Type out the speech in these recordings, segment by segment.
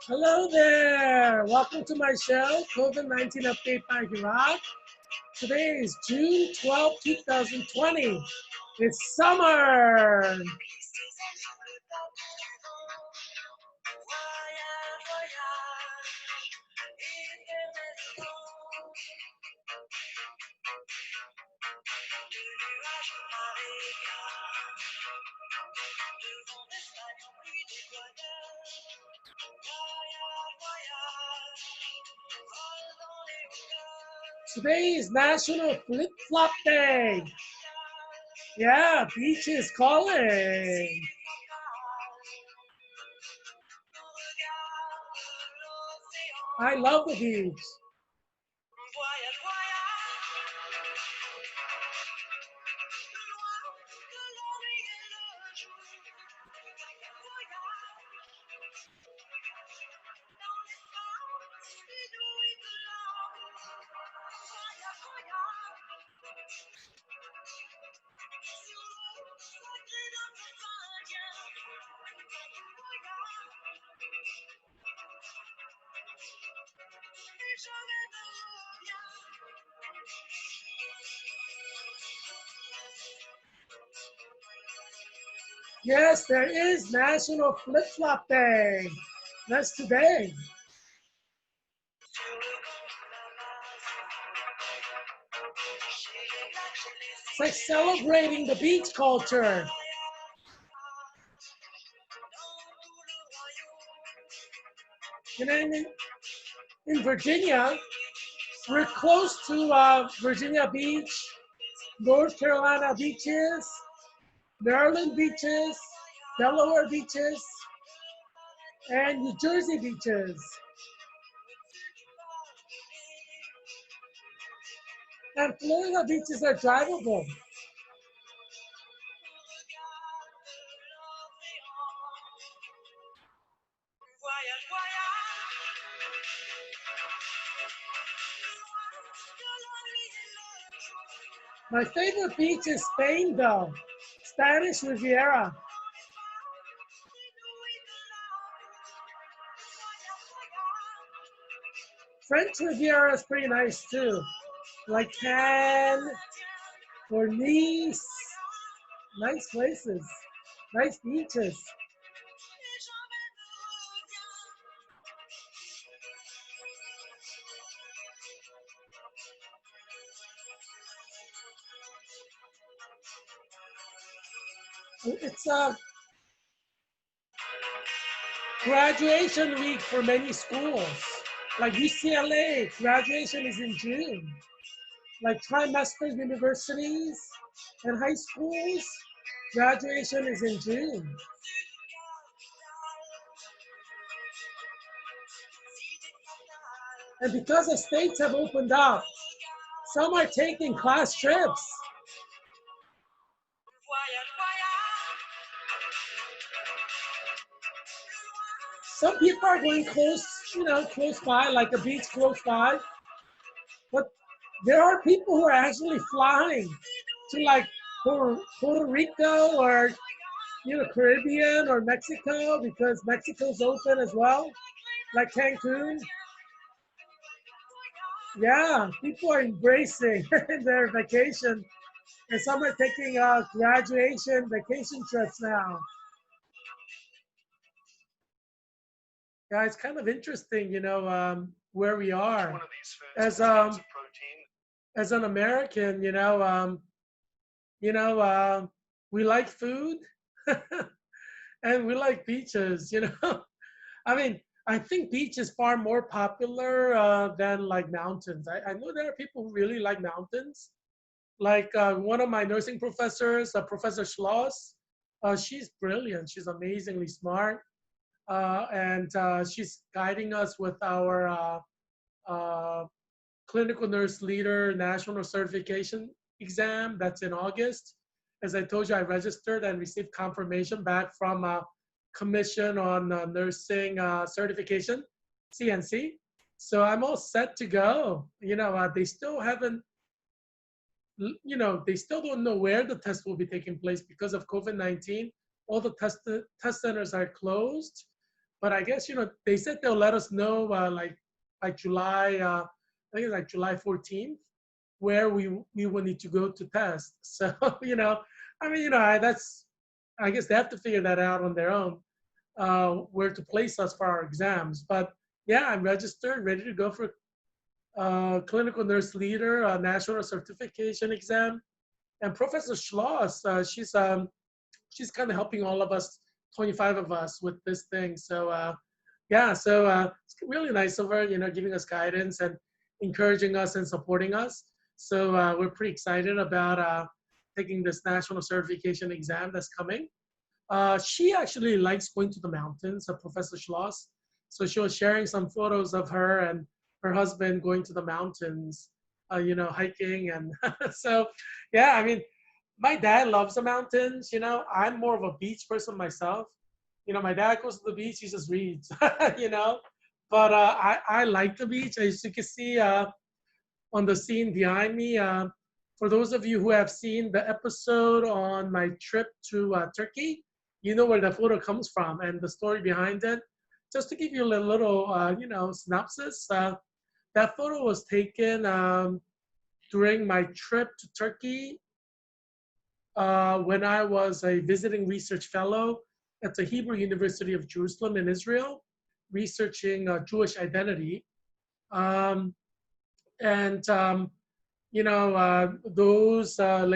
Hello there. Welcome to my show, COVID-19 Update by Heerak. Today is June 12th, 2020. It's summer. Today is National Flip Flop Day. Yeah, beach is calling. I love the beach. Yes, there is National Flip Flop Day. That's today. It's like celebrating the beach culture. You know, in Virginia, we're close to Virginia Beach, North Carolina beaches, Maryland beaches, Delaware beaches, and New Jersey beaches. And Florida beaches are drivable. My favorite beach is Spain, though. Spanish Riviera. French Riviera is pretty nice too, like Cannes or Nice. Nice places, nice beaches. It's a graduation week for many schools. Like UCLA, graduation is in June. Like trimester universities and high schools, graduation is in June. And because the states have opened up, some are taking class trips. Some people are going close, close by, like a beach close by. But there are people who are actually flying to like Puerto Rico or Caribbean or Mexico because Mexico's open as well, like Cancun. Yeah, people are embracing their vacation, and some are taking graduation vacation trips now. Yeah, it's kind of interesting, where we are as as an American. You know, we like food and we like beaches. I mean, I think beach is far more popular than like mountains. I know there are people who really like mountains. Like one of my nursing professors, Professor Schloss, she's brilliant. She's amazingly smart. And she's guiding us with our clinical nurse leader national certification exam that's in August. As I told you, I registered and received confirmation back from Commission on Nursing Certification, CNC. So I'm all set to go. They still haven't, they still don't know where the test will be taking place because of COVID-19. All the test centers are closed, but I guess, they said they'll let us know like by July, I think it's like July 14th, where we will need to go to test. So, I mean, that's, I guess they have to figure that out on their own, where to place us for our exams. But yeah, I'm registered, ready to go for clinical nurse leader, national certification exam. And Professor Schloss, she's kind of helping all of us, 25 of us, with this thing. So yeah, so it's really nice of her, giving us guidance and encouraging us and supporting us. So we're pretty excited about taking this national certification exam that's coming. She actually likes going to the mountains, Professor Schloss. So she was sharing some photos of her and her husband going to the mountains, hiking. And so, yeah, I mean, my dad loves the mountains. I'm more of a beach person myself. My dad goes to the beach, he just reads, But I like the beach. As you can see on the scene behind me, for those of you who have seen the episode on my trip to Turkey, you know where the photo comes from and the story behind it. Just to give you a little, synopsis, that photo was taken during my trip to Turkey when I was a visiting research fellow at the Hebrew University of Jerusalem in Israel, researching Jewish identity. Those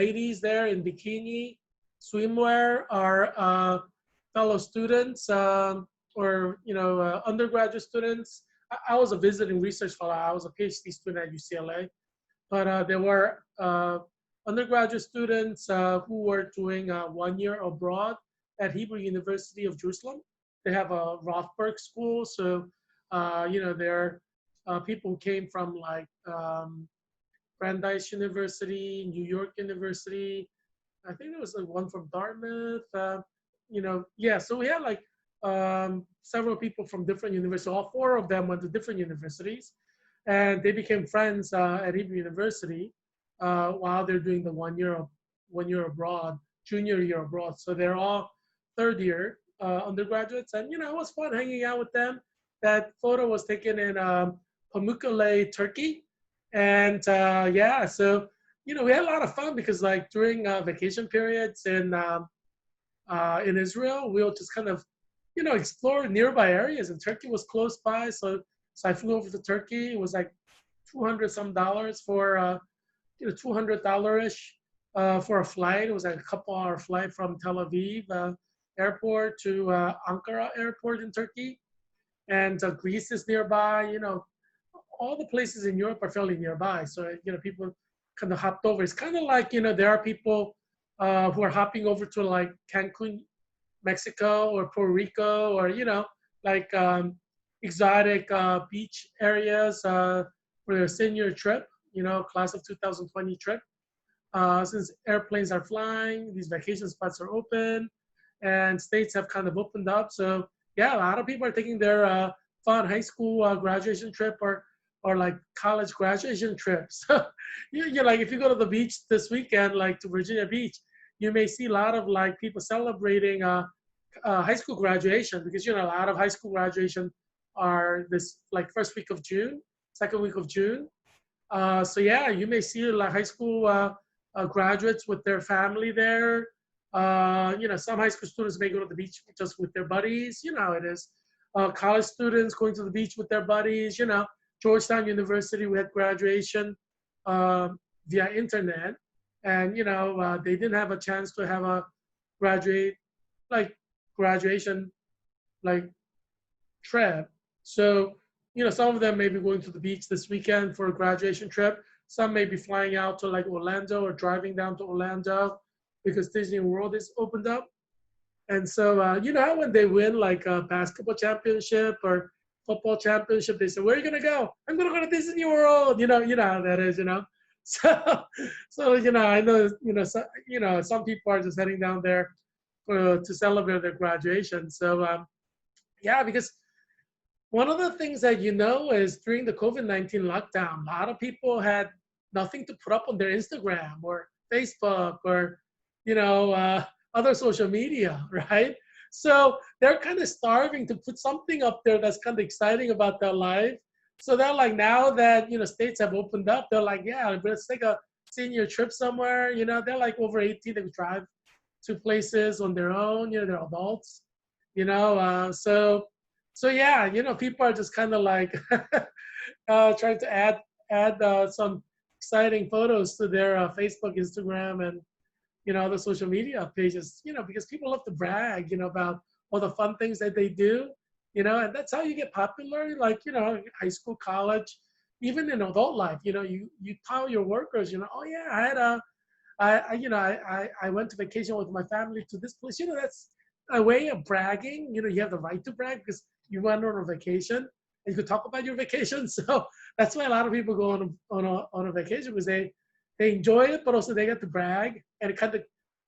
ladies there in bikini, swimwear are fellow students or undergraduate students. I was a visiting research fellow. I was a PhD student at UCLA, but there were undergraduate students who were doing 1 year abroad at Hebrew University of Jerusalem. They have a Rothberg school, so there are people who came from like Brandeis University, New York University. I think there was like one from Dartmouth. Yeah. So we had like several people from different universities. All four of them went to different universities, and they became friends at Hebrew University while they're doing the 1 year abroad, junior year abroad. So they're all third year undergraduates, and it was fun hanging out with them. That photo was taken in Pamukkale, Turkey, and yeah, so we had a lot of fun because like during vacation periods in Israel, we'll just kind of explore nearby areas, and Turkey was close by, so I flew over to Turkey. It was like $200 some for $200-ish for a flight. It was like a couple-hour flight from Tel Aviv airport to Ankara airport in Turkey, and Greece is nearby. All the places in Europe are fairly nearby, so people kind of hopped over. It's kind of like there are people who are hopping over to like Cancun, Mexico, or Puerto Rico, or like exotic beach areas for their senior trip, class of 2020 trip. Since airplanes are flying, these vacation spots are open, and states have kind of opened up. So yeah, a lot of people are taking their fun high school graduation trip or like college graduation trips. You're like, if you go to the beach this weekend, like to Virginia Beach, you may see a lot of like people celebrating high school graduation, because a lot of high school graduation are this like first week of June, second week of June. So yeah, you may see like high school graduates with their family there. Some high school students may go to the beach just with their buddies. You know how it is. College students going to the beach with their buddies. Georgetown University, we had graduation via internet, and they didn't have a chance to have a graduation trip. So some of them may be going to the beach this weekend for a graduation trip. Some may be flying out to like Orlando or driving down to Orlando because Disney World is opened up. And so how when they win like a basketball championship or football championship, they say, "Where are you gonna go?" "I'm gonna go to Disney World." You know how that is. So I know some people are just heading down there to celebrate their graduation. So yeah, because one of the things that is during the COVID-19 lockdown, a lot of people had nothing to put up on their Instagram or Facebook or other social media, right? So they're kind of starving to put something up there that's kind of exciting about their life. So they're like, now that, states have opened up, they're like, yeah, let's take a senior trip somewhere. They're like over 18, they drive to places on their own, they're adults, so yeah, people are just kind of like trying to add some exciting photos to their Facebook, Instagram, and the social media pages, because people love to brag, about all the fun things that they do, and that's how you get popular, like, high school, college, even in adult life, you tell your workers, oh yeah, I had I went to vacation with my family to this place. That's a way of bragging. You have the right to brag because you went on a vacation and you could talk about your vacation. So that's why a lot of people go on a vacation, because they enjoy it, but also they get to brag, and it kind of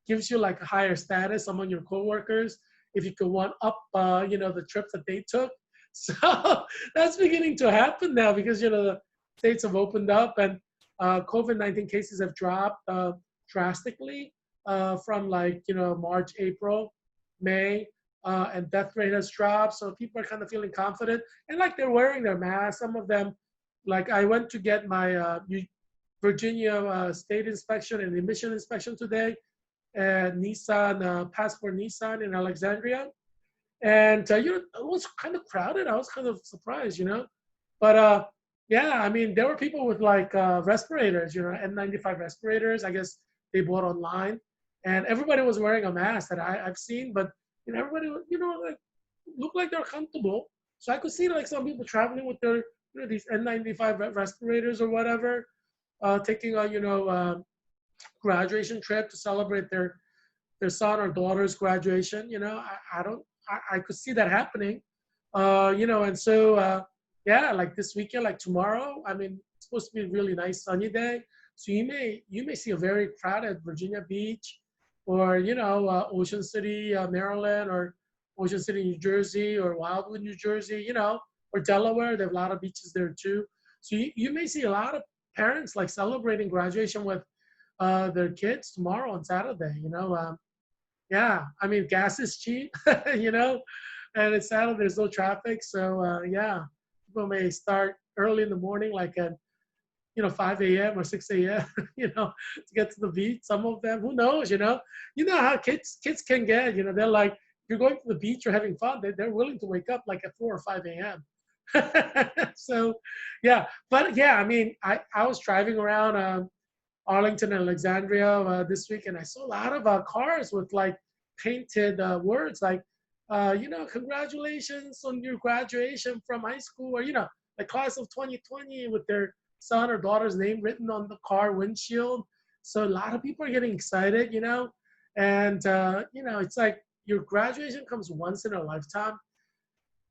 gives you like a higher status among your coworkers if you could one up the trips that they took. So that's beginning to happen now, because the states have opened up, and COVID-19 cases have dropped drastically from like March, April, May, and death rate has dropped. So people are kind of feeling confident, and like they're wearing their masks. Some of them, like I went to get my Virginia state inspection and emission inspection today, and Nissan Passport Nissan in Alexandria, and it was kind of crowded. I was kind of surprised, but yeah, I mean, there were people with like respirators, N95 respirators. I guess they bought online, and everybody was wearing a mask that I've seen, but everybody, like looked like they're comfortable. So I could see like some people traveling with their, these N95 respirators or whatever, taking a, graduation trip to celebrate their son or daughter's graduation. I could see that happening, and so yeah, like this weekend, like tomorrow, I mean, it's supposed to be a really nice sunny day. So you may see a very crowded Virginia Beach, or Ocean City, Maryland, or Ocean City, New Jersey, or Wildwood, New Jersey, or Delaware. They have a lot of beaches there too. So you may see a lot of parents like celebrating graduation with their kids tomorrow on Saturday. Yeah, I mean, gas is cheap, and it's Saturday. There's no traffic, so yeah, people may start early in the morning, like at 5 a.m. or 6 a.m. To get to the beach. Some of them, who knows, how kids can get. They're like, if you're going to the beach or having fun, they're willing to wake up like at 4 or 5 a.m. So yeah, but yeah, I mean, I was driving around Arlington and Alexandria this week, and I saw a lot of cars with like painted words like, congratulations on your graduation from high school, or the class of 2020, with their son or daughter's name written on the car windshield. So a lot of people are getting excited, and it's like your graduation comes once in a lifetime,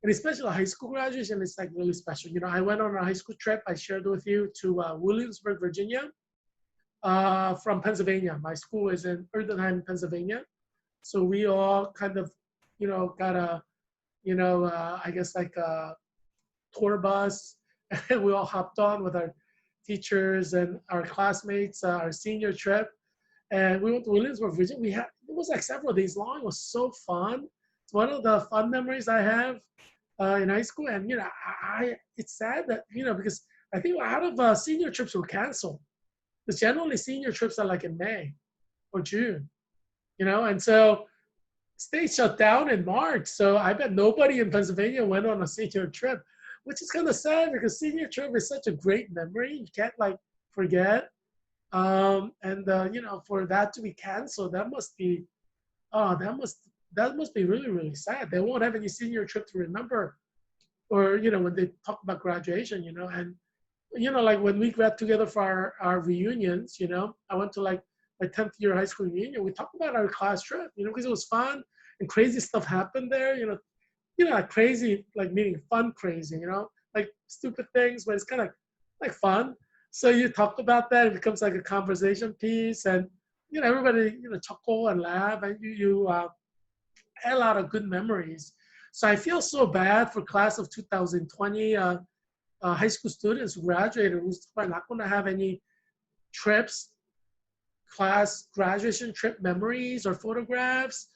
and especially a high school graduation, it's like really special. I went on a high school trip, I shared with you, to Williamsburg, Virginia, from Pennsylvania. My school is in Erdenheim, Pennsylvania. So we all kind of, got a, I guess like a tour bus, and we all hopped on with our teachers and our classmates, our senior trip. And we went to Williamsburg, Virginia. It was like several days long. It was so fun. It's one of the fun memories I have in high school. And, it's sad that, because I think a lot of senior trips were canceled. Because generally senior trips are like in May or June, and so states shut down in March. So I bet nobody in Pennsylvania went on a senior trip, which is kind of sad, because senior trip is such a great memory. You can't like forget. And for that to be canceled, that must be, that must be really, really sad. They won't have any senior trip to remember, or, when they talk about graduation, and, like when we got together for our reunions, I went to like my 10th year high school reunion. We talked about our class trip, because it was fun and crazy stuff happened there, like crazy, like meaning fun crazy, like stupid things, but it's kind of like fun. So you talk about that, it becomes like a conversation piece, and, everybody, chuckle and laugh, and you had a lot of good memories. So I feel so bad for class of 2020 high school students who graduated, who's probably not going to have any trips, class graduation trip memories or photographs,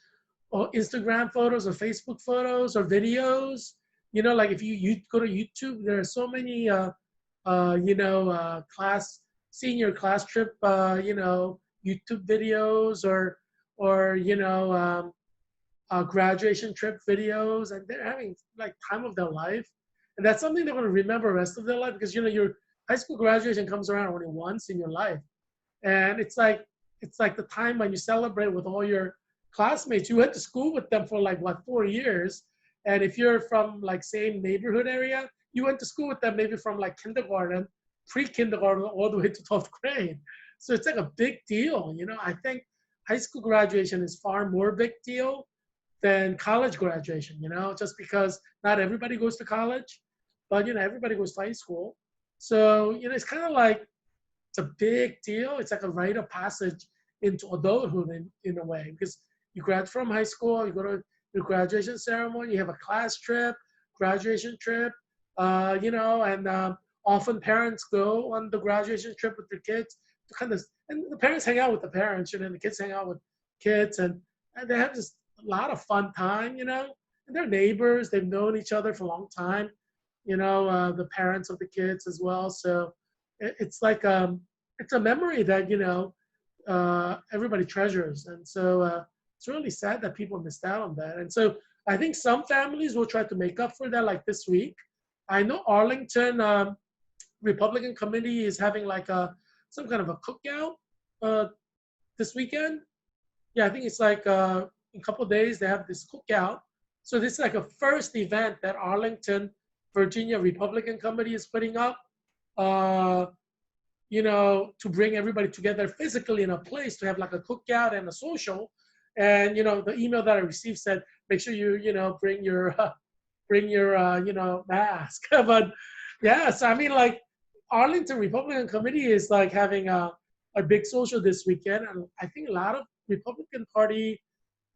or Instagram photos or Facebook photos or videos. You know, like if you go to YouTube, there are so many, senior class trip, YouTube videos or graduation trip videos, and they're having like time of their life, and that's something they're going to remember the rest of their life because your high school graduation comes around only once in your life, and it's like the time when you celebrate with all your classmates. You went to school with them for like what 4 years, and if you're from like same neighborhood area, you went to school with them maybe from like kindergarten, pre-kindergarten, all the way to 12th grade. So it's like a big deal. I think high school graduation is far more big deal than college graduation, just because not everybody goes to college, but, everybody goes to high school. So, it's kind of like, it's a big deal. It's like a rite of passage into adulthood in a way, because you graduate from high school, you go to your graduation ceremony, you have a class trip, graduation trip, and often parents go on the graduation trip with their kids to and the parents hang out with the parents, and the kids hang out with kids, and they have just a lot of fun time, and they're neighbors, they've known each other for a long time, the parents of the kids as well. So it's like, it's a memory that, everybody treasures. And so it's really sad that people missed out on that. And so I think some families will try to make up for that, like this week. I know Arlington Republican Committee is having like some kind of a cookout this weekend. Yeah, I think it's like in a couple of days they have this cookout. So this is like a first event that Arlington, Virginia Republican Committee is putting up, to bring everybody together physically in a place to have like a cookout and a social. And, the email that I received said, make sure you, bring your mask. But yeah, so I mean, like Arlington Republican Committee is like having a big social this weekend. And I think a lot of Republican Party,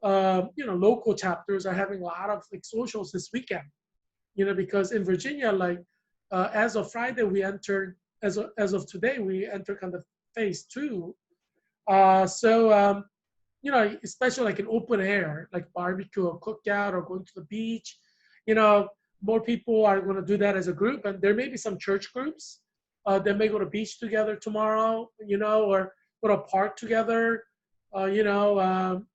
local chapters are having a lot of like socials this weekend, because in Virginia, like as of Friday, we entered, as of today, we enter kind of phase 2. Especially like in open air, like barbecue or cookout or going to the beach, more people are going to do that as a group. And there may be some church groups that may go to beach together tomorrow, or go to a park together, have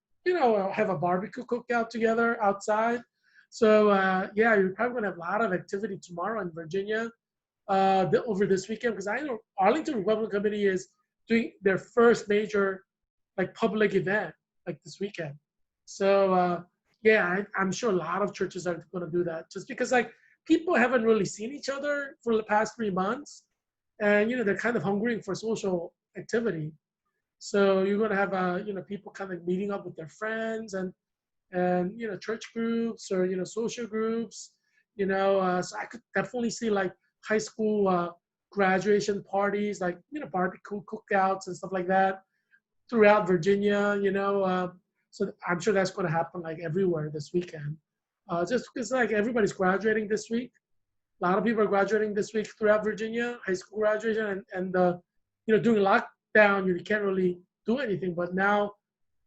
a barbecue cookout together outside. So you're probably going to have a lot of activity tomorrow in Virginia over this weekend, because I know Arlington Republican Committee is doing their first major like public event like this weekend. So I'm sure a lot of churches are going to do that, just because like people haven't really seen each other for the past 3 months, and they're kind of hungering for social activity. So you're going to have people kind of meeting up with their friends and church groups or social groups. So I could definitely see like high school graduation parties, like barbecue cookouts and stuff like that throughout Virginia. So I'm sure that's going to happen like everywhere this weekend. Just because like everybody's graduating this week. A lot of people are graduating this week throughout Virginia, high school graduation, and during lockdown, you can't really do anything. But now,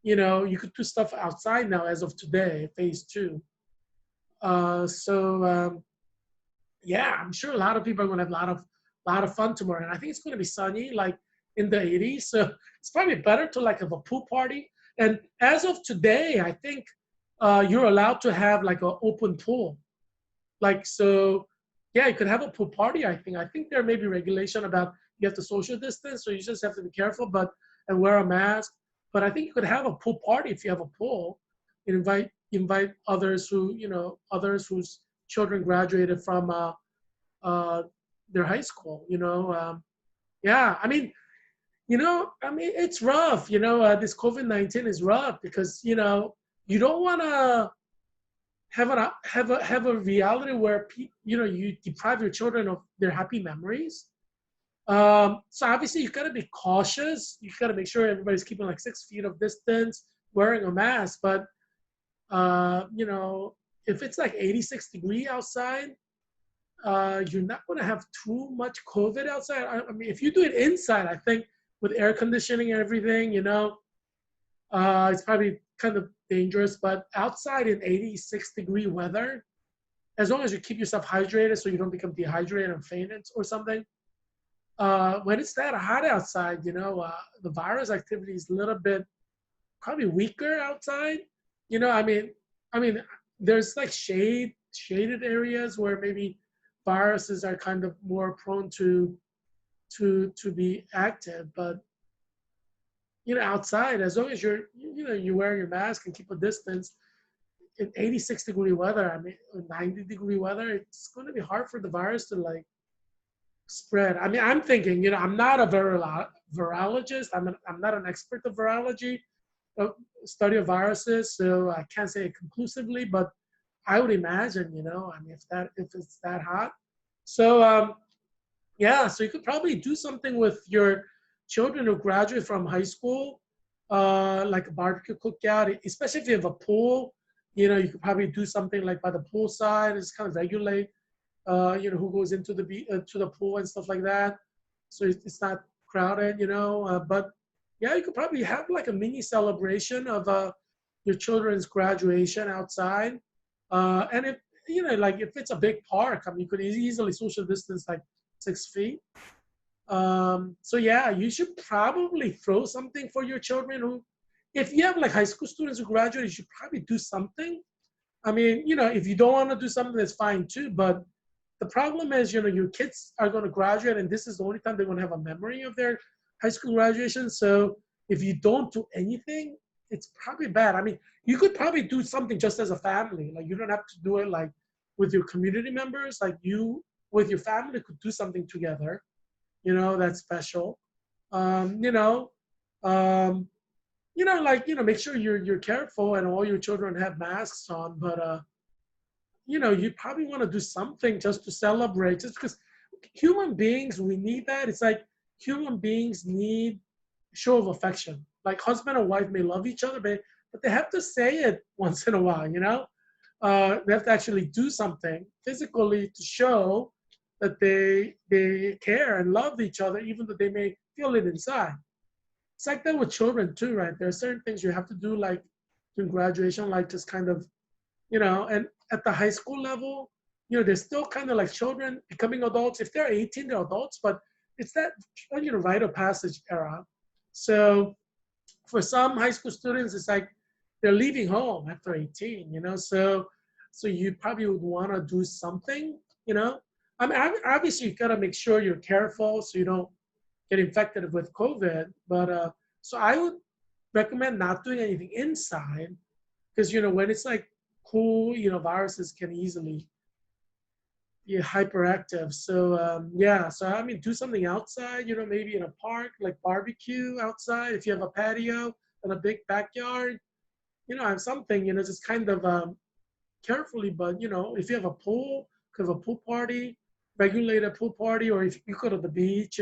you could do stuff outside now as of today, phase 2. I'm sure a lot of people are going to have a lot of fun tomorrow. And I think it's going to be sunny, like in the 80s. So it's probably better to like have a pool party. And as of today, I think you're allowed to have like an open pool. Like, so yeah, you could have a pool party. I think there may be regulation about you have to social distance, so you just have to be careful, and wear a mask. But I think you could have a pool party if you have a pool, and invite others whose children graduated from their high school. It's rough. This COVID-19 is rough because you don't want to have a reality where you deprive your children of their happy memories. So obviously you got to be cautious. You got to make sure everybody's keeping like 6 feet of distance, wearing a mask. But if it's like 86 degrees outside, you're not going to have too much COVID outside. I mean, if you do it inside, I think with air conditioning and everything, it's probably kind of dangerous. But outside in 86-degree weather, as long as you keep yourself hydrated so you don't become dehydrated and faint or something, when it's that hot outside, the virus activity is a little bit probably weaker outside. I mean, there's like shaded areas where maybe viruses are kind of more prone to be active. But outside, as long as you wear your mask and keep a distance, in 86-degree weather, I mean 90-degree weather, it's going to be hard for the virus to like spread. I mean, I'm thinking, I'm not a virologist. I'm not an expert of virology, study of viruses, so I can't say it conclusively. But I would imagine, I mean, if it's that hot, so yeah, so you could probably do something with your children who graduate from high school, like a barbecue cookout, especially if you have a pool. You could probably do something like by the pool side, just kind of regulate, who goes into to the pool and stuff like that, so it's not crowded. But yeah, you could probably have like a mini celebration of your children's graduation outside, and if like if it's a big park, I mean, you could easily social distance like 6 feet. So yeah, you should probably throw something for your children who, if you have like high school students who graduate, you should probably do something. I mean, if you don't want to do something, that's fine too. But the problem is, your kids are going to graduate, and this is the only time they're going to have a memory of their high school graduation. So if you don't do anything, it's probably bad. I mean, you could probably do something just as a family. Like, you don't have to do it like with your community members. Like, you with your family could do something together, that's special. Um, you know, um, make sure you're careful and all your children have masks on. But you probably want to do something just to celebrate, just because human beings, we need that. It's like human beings need show of affection. Like husband and wife may love each other, but they have to say it once in a while. They have to actually do something physically to show that they care and love each other, even though they may feel it inside. It's like that with children too, right? There are certain things you have to do, like during graduation, like just kind of, and at the high school level, they're still kind of like children becoming adults. If they're 18, they're adults, but it's that, rite of passage era. So for some high school students, it's like they're leaving home after 18, so you probably would want to do something, I mean, obviously you gotta make sure you're careful so you don't get infected with COVID. But so I would recommend not doing anything inside, because when it's like cool, viruses can easily be hyperactive. So yeah, so I mean, do something outside, maybe in a park, like barbecue outside if you have a patio and a big backyard, have something, just kind of carefully. But if you have a pool, could have a pool party, regulated pool party, or if you go to the beach,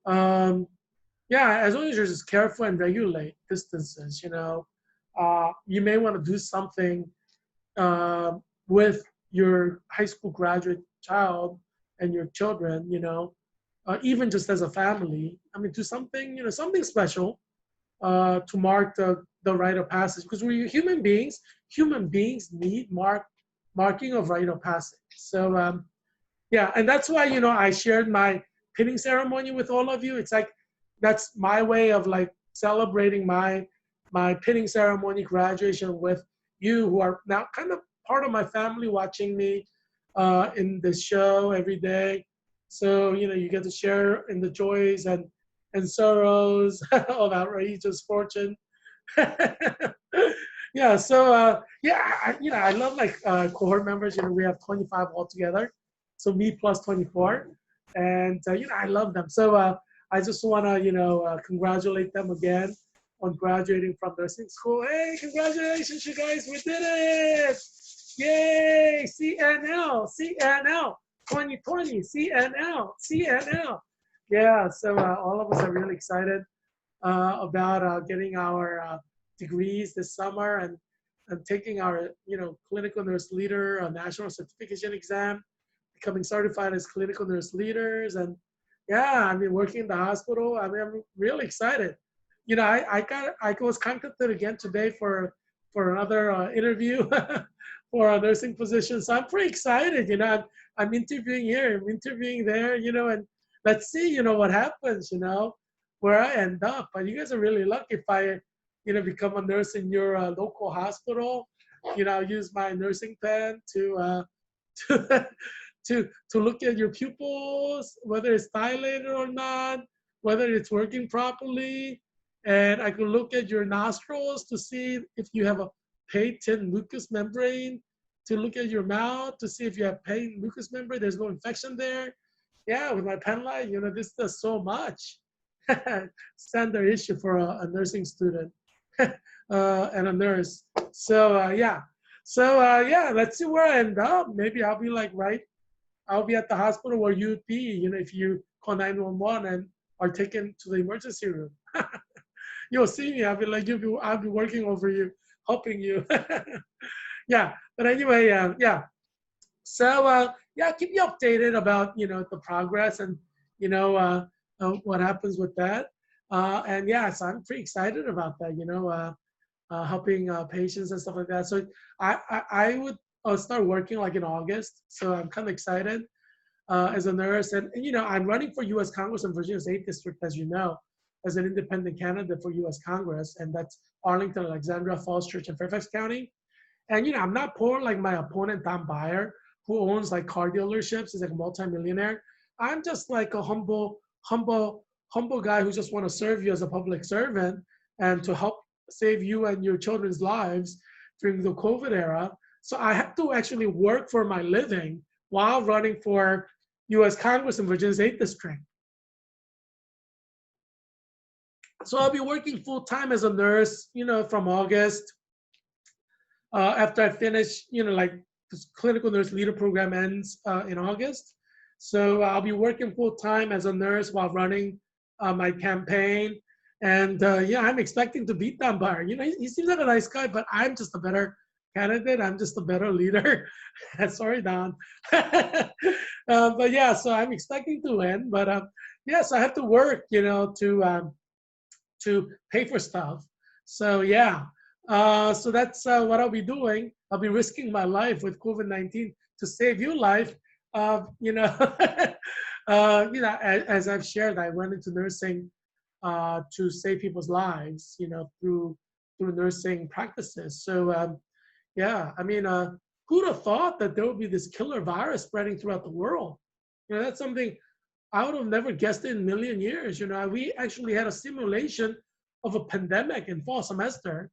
um, yeah, as long as you're just careful and regulate distances, you may want to do something with your high school graduate child and your children, even just as a family. I mean, do something, something special to mark the rite of passage, because we're human beings. Human beings need marking of rite of passage. So yeah, and that's why, I shared my pinning ceremony with all of you. It's like, that's my way of like celebrating my pinning ceremony graduation with you, who are now kind of part of my family, watching me in the show every day. So, you get to share in the joys and sorrows of outrageous fortune. Yeah, so yeah, I love like cohort members. We have 25 altogether, so me plus 24, and I love them. So I just want to congratulate them again on graduating from nursing school. Hey, congratulations, you guys, we did it! Yay! CNL, CNL, 2020, CNL, CNL. Yeah, so all of us are really excited about getting our degrees this summer, and taking our clinical nurse leader national certification exam, becoming certified as clinical nurse leaders. And yeah, I mean, working in the hospital, I mean, I'm really excited. I was contacted again today for for another interview for a nursing position. So I'm pretty excited. I'm interviewing here, I'm interviewing there, and let's see, what happens, where I end up. But you guys are really lucky if I, become a nurse in your local hospital. I'll use my nursing pen to to to look at your pupils, whether it's dilated or not, whether it's working properly, and I can look at your nostrils to see if you have a patent mucous membrane, to look at your mouth to see if you have patent mucous membrane. There's no infection there. Yeah, with my pen light, this does so much. Standard issue for a nursing student and a nurse. So yeah. So yeah, let's see where I end up. Maybe I'll be I'll be at the hospital where you'd be, if you call 911 and are taken to the emergency room. You'll see me. I'll be I'll be working over you, helping you. Yeah. But anyway, yeah. So yeah, keep you updated about the progress and what happens with that. And yeah, so I'm pretty excited about that. Helping patients and stuff like that. So I would start working like in August. So I'm kind of excited as a nurse. And I'm running for U.S. Congress in Virginia's 8th District, as you know, as an independent candidate for U.S. Congress. And that's Arlington, Alexandria, Falls Church, and Fairfax County. And I'm not poor like my opponent, Don Byer, who owns like car dealerships. He's like a multimillionaire. I'm just like a humble guy who just want to serve you as a public servant and to help save you and your children's lives during the COVID era. So I have to actually work for my living while running for U.S. Congress in Virginia's 8th District. So I'll be working full time as a nurse, from August. After I finish, like this clinical nurse leader program ends in August. So I'll be working full time as a nurse while running my campaign. And yeah, I'm expecting to beat Don Byer. He seems like a nice guy, but I'm just a better candidate. I'm just a better leader. Sorry, Don. But yeah, so I'm expecting to win. But yes, I have to work, to pay for stuff. So yeah, so that's what I'll be doing. I'll be risking my life with COVID-19 to save your life. As I've shared, I went into nursing to save people's lives, through nursing practices. So yeah, I mean, who'd have thought that there would be this killer virus spreading throughout the world? That's something I would have never guessed in a million years. We actually had a simulation of a pandemic in fall semester,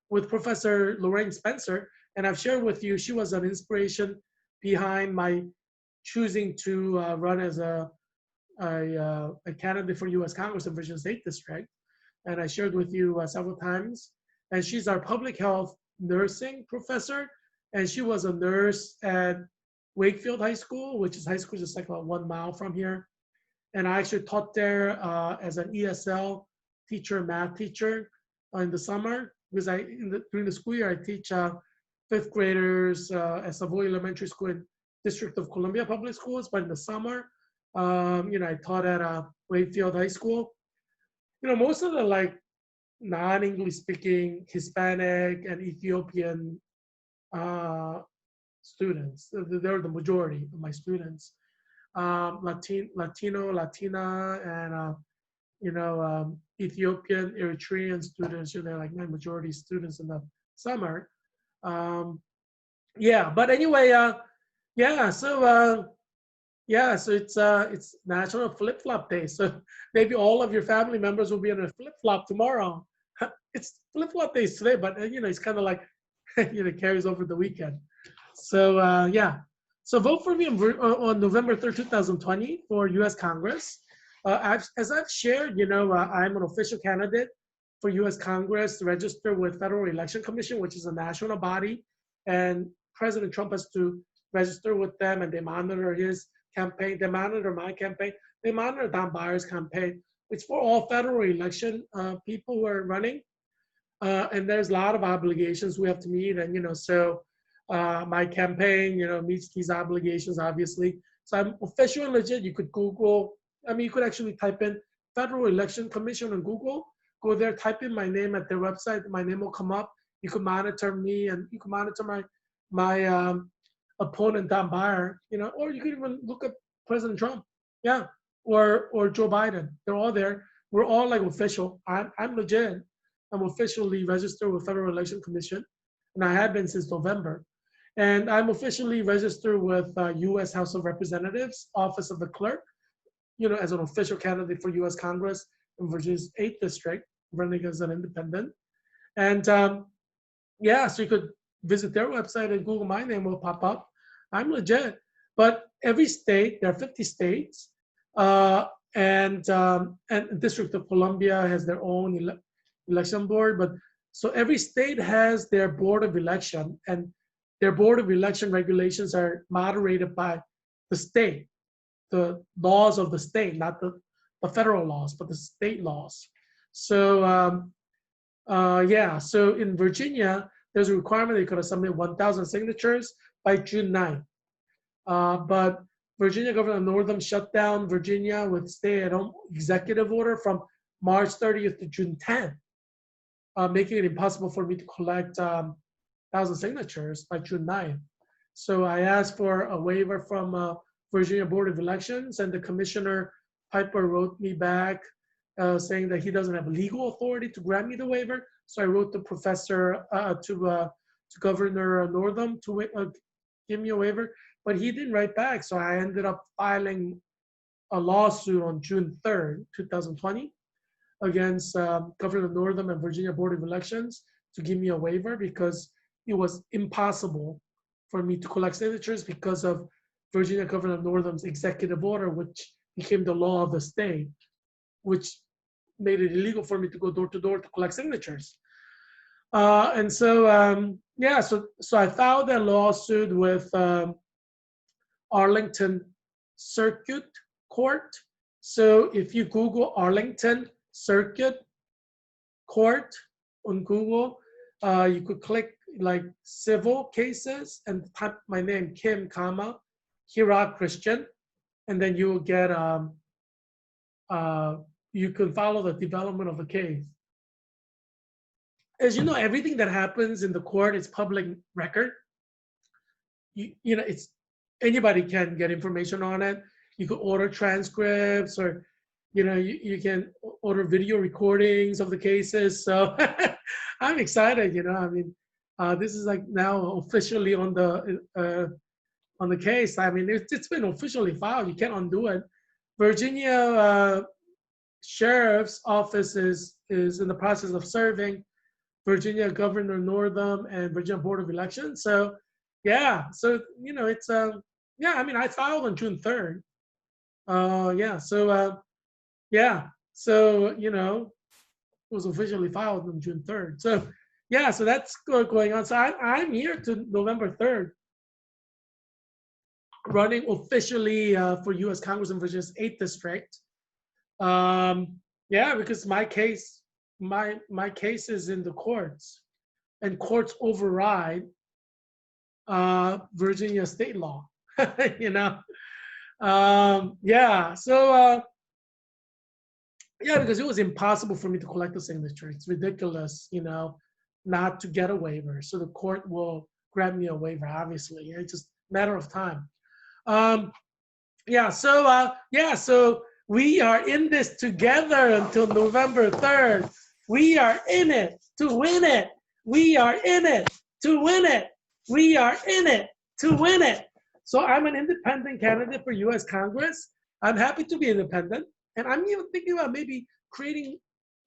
with Professor Lorraine Spencer. And I've shared with you, she was an inspiration behind my choosing to run as a candidate for U.S. Congress in Virginia's 8th District. And I shared with you several times. And she's our public health nursing professor. And she was a nurse at Wakefield High School, which is high school just like about 1 mile from here. And I actually taught there as an ESL teacher, math teacher in the summer, because during the school year, I teach 5th graders at Savoy Elementary School in District of Columbia Public Schools. But in the summer, I taught at Wakefield High School. Most of the non-English speaking Hispanic and Ethiopian students. They're the majority of my students. Latino, Latina, and Ethiopian, Eritrean students. They're like my majority students in the summer. Yeah, but anyway, yeah. So yeah, so it's National Flip Flop Day. So maybe all of your family members will be on a flip flop tomorrow. It's flip flop days today, but it's kind of like carries over the weekend. So yeah, so vote for me on November 3rd, 2020 for U.S. Congress. As I've shared, I'm an official candidate for U.S. Congress to register with Federal Election Commission, which is a national body, and President Trump has to register with them, and they monitor his campaign. They monitor my campaign. They monitor Don Byer's campaign. It's for all federal election people who are running, and there's a lot of obligations we have to meet, and so my campaign, meets these obligations, obviously. So I'm official and legit. You could Google. I mean, you could actually type in Federal Election Commission on Google. go there, type in my name at their website. My name will come up. You can monitor me, and you can monitor my opponent, Don Beyer. Or you can even look at President Trump. Yeah, or Joe Biden. They're all there. We're all like official. I'm legit. I'm officially registered with Federal Election Commission, and I have been since November. And I'm officially registered with U.S. House of Representatives, Office of the Clerk, as an official candidate for U.S. Congress in Virginia's 8th District, running as an independent. And so you could visit their website and Google my name will pop up. I'm legit. But every state, there are 50 states, and District of Columbia has their own election board. But so every state has their board of election, and their board of election regulations are moderated by the state, the laws of the state, not the federal laws, but the state laws. So so in Virginia, there's a requirement that you gotta submit 1,000 signatures by June 9th. But Virginia Governor Northam shut down Virginia with stay-at-home executive order from March 30th to June 10th, making it impossible for me to collect 1,000 signatures by June 9th. So I asked for a waiver from Virginia Board of Elections, and the Commissioner Piper wrote me back saying that he doesn't have legal authority to grant me the waiver. So I wrote the professor to Governor Northam to give me a waiver, but he didn't write back. So I ended up filing a lawsuit on June 3rd, 2020, against Governor Northam and Virginia Board of Elections to give me a waiver because it was impossible for me to collect signatures because of Virginia Governor Northam's executive order, which became the law of the state, which made it illegal for me to go door to door to collect signatures. So I filed a lawsuit with Arlington Circuit Court. So if you Google Arlington Circuit Court on Google, you could click like civil cases and type my name, Kim, Heerak Christian, and then you will get you can follow the development of the case. As you know, everything that happens in the court is public record. It's anybody can get information on it. You could order transcripts, or you can order video recordings of the cases. So I'm excited. This is like now officially on the case. I mean, it's been officially filed. You can't undo it. Virginia Sheriff's Office is in the process of serving Virginia Governor Northam and Virginia Board of Elections. So yeah, so it's I mean, I filed on June 3rd. So it was officially filed on June 3rd. So yeah, so that's going on. So I'm here to November 3rd, running officially for U.S. Congress in Virginia's 8th District. Because my case is in the courts, and courts override Virginia state law. Because it was impossible for me to collect the signature. It's ridiculous, not to get a waiver. So the court will grant me a waiver, obviously. It's just a matter of time. So we are in this together until November 3rd. We are in it to win it. We are in it to win it. We are in it to win it. So I'm an independent candidate for U.S. Congress. I'm happy to be independent. And I'm even thinking about maybe creating,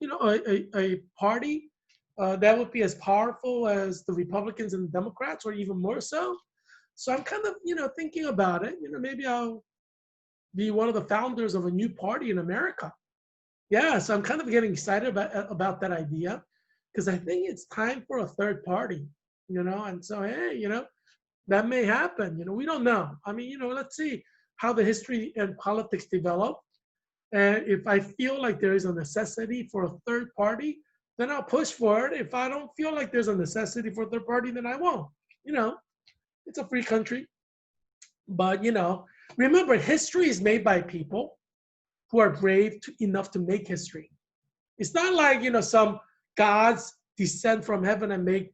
a party that would be as powerful as the Republicans and the Democrats, or even more so. So I'm kind of, thinking about it. Maybe I'll be one of the founders of a new party in America. Yeah, so I'm kind of getting excited about that idea, because I think it's time for a third party, and so, hey, that may happen. We don't know. I mean, let's see how the history and politics develop. And if I feel like there is a necessity for a third party, then I'll push for it. If I don't feel like there's a necessity for a third party, then I won't. It's a free country. But, remember, history is made by people who are brave enough to make history. It's not like, some gods descend from heaven and make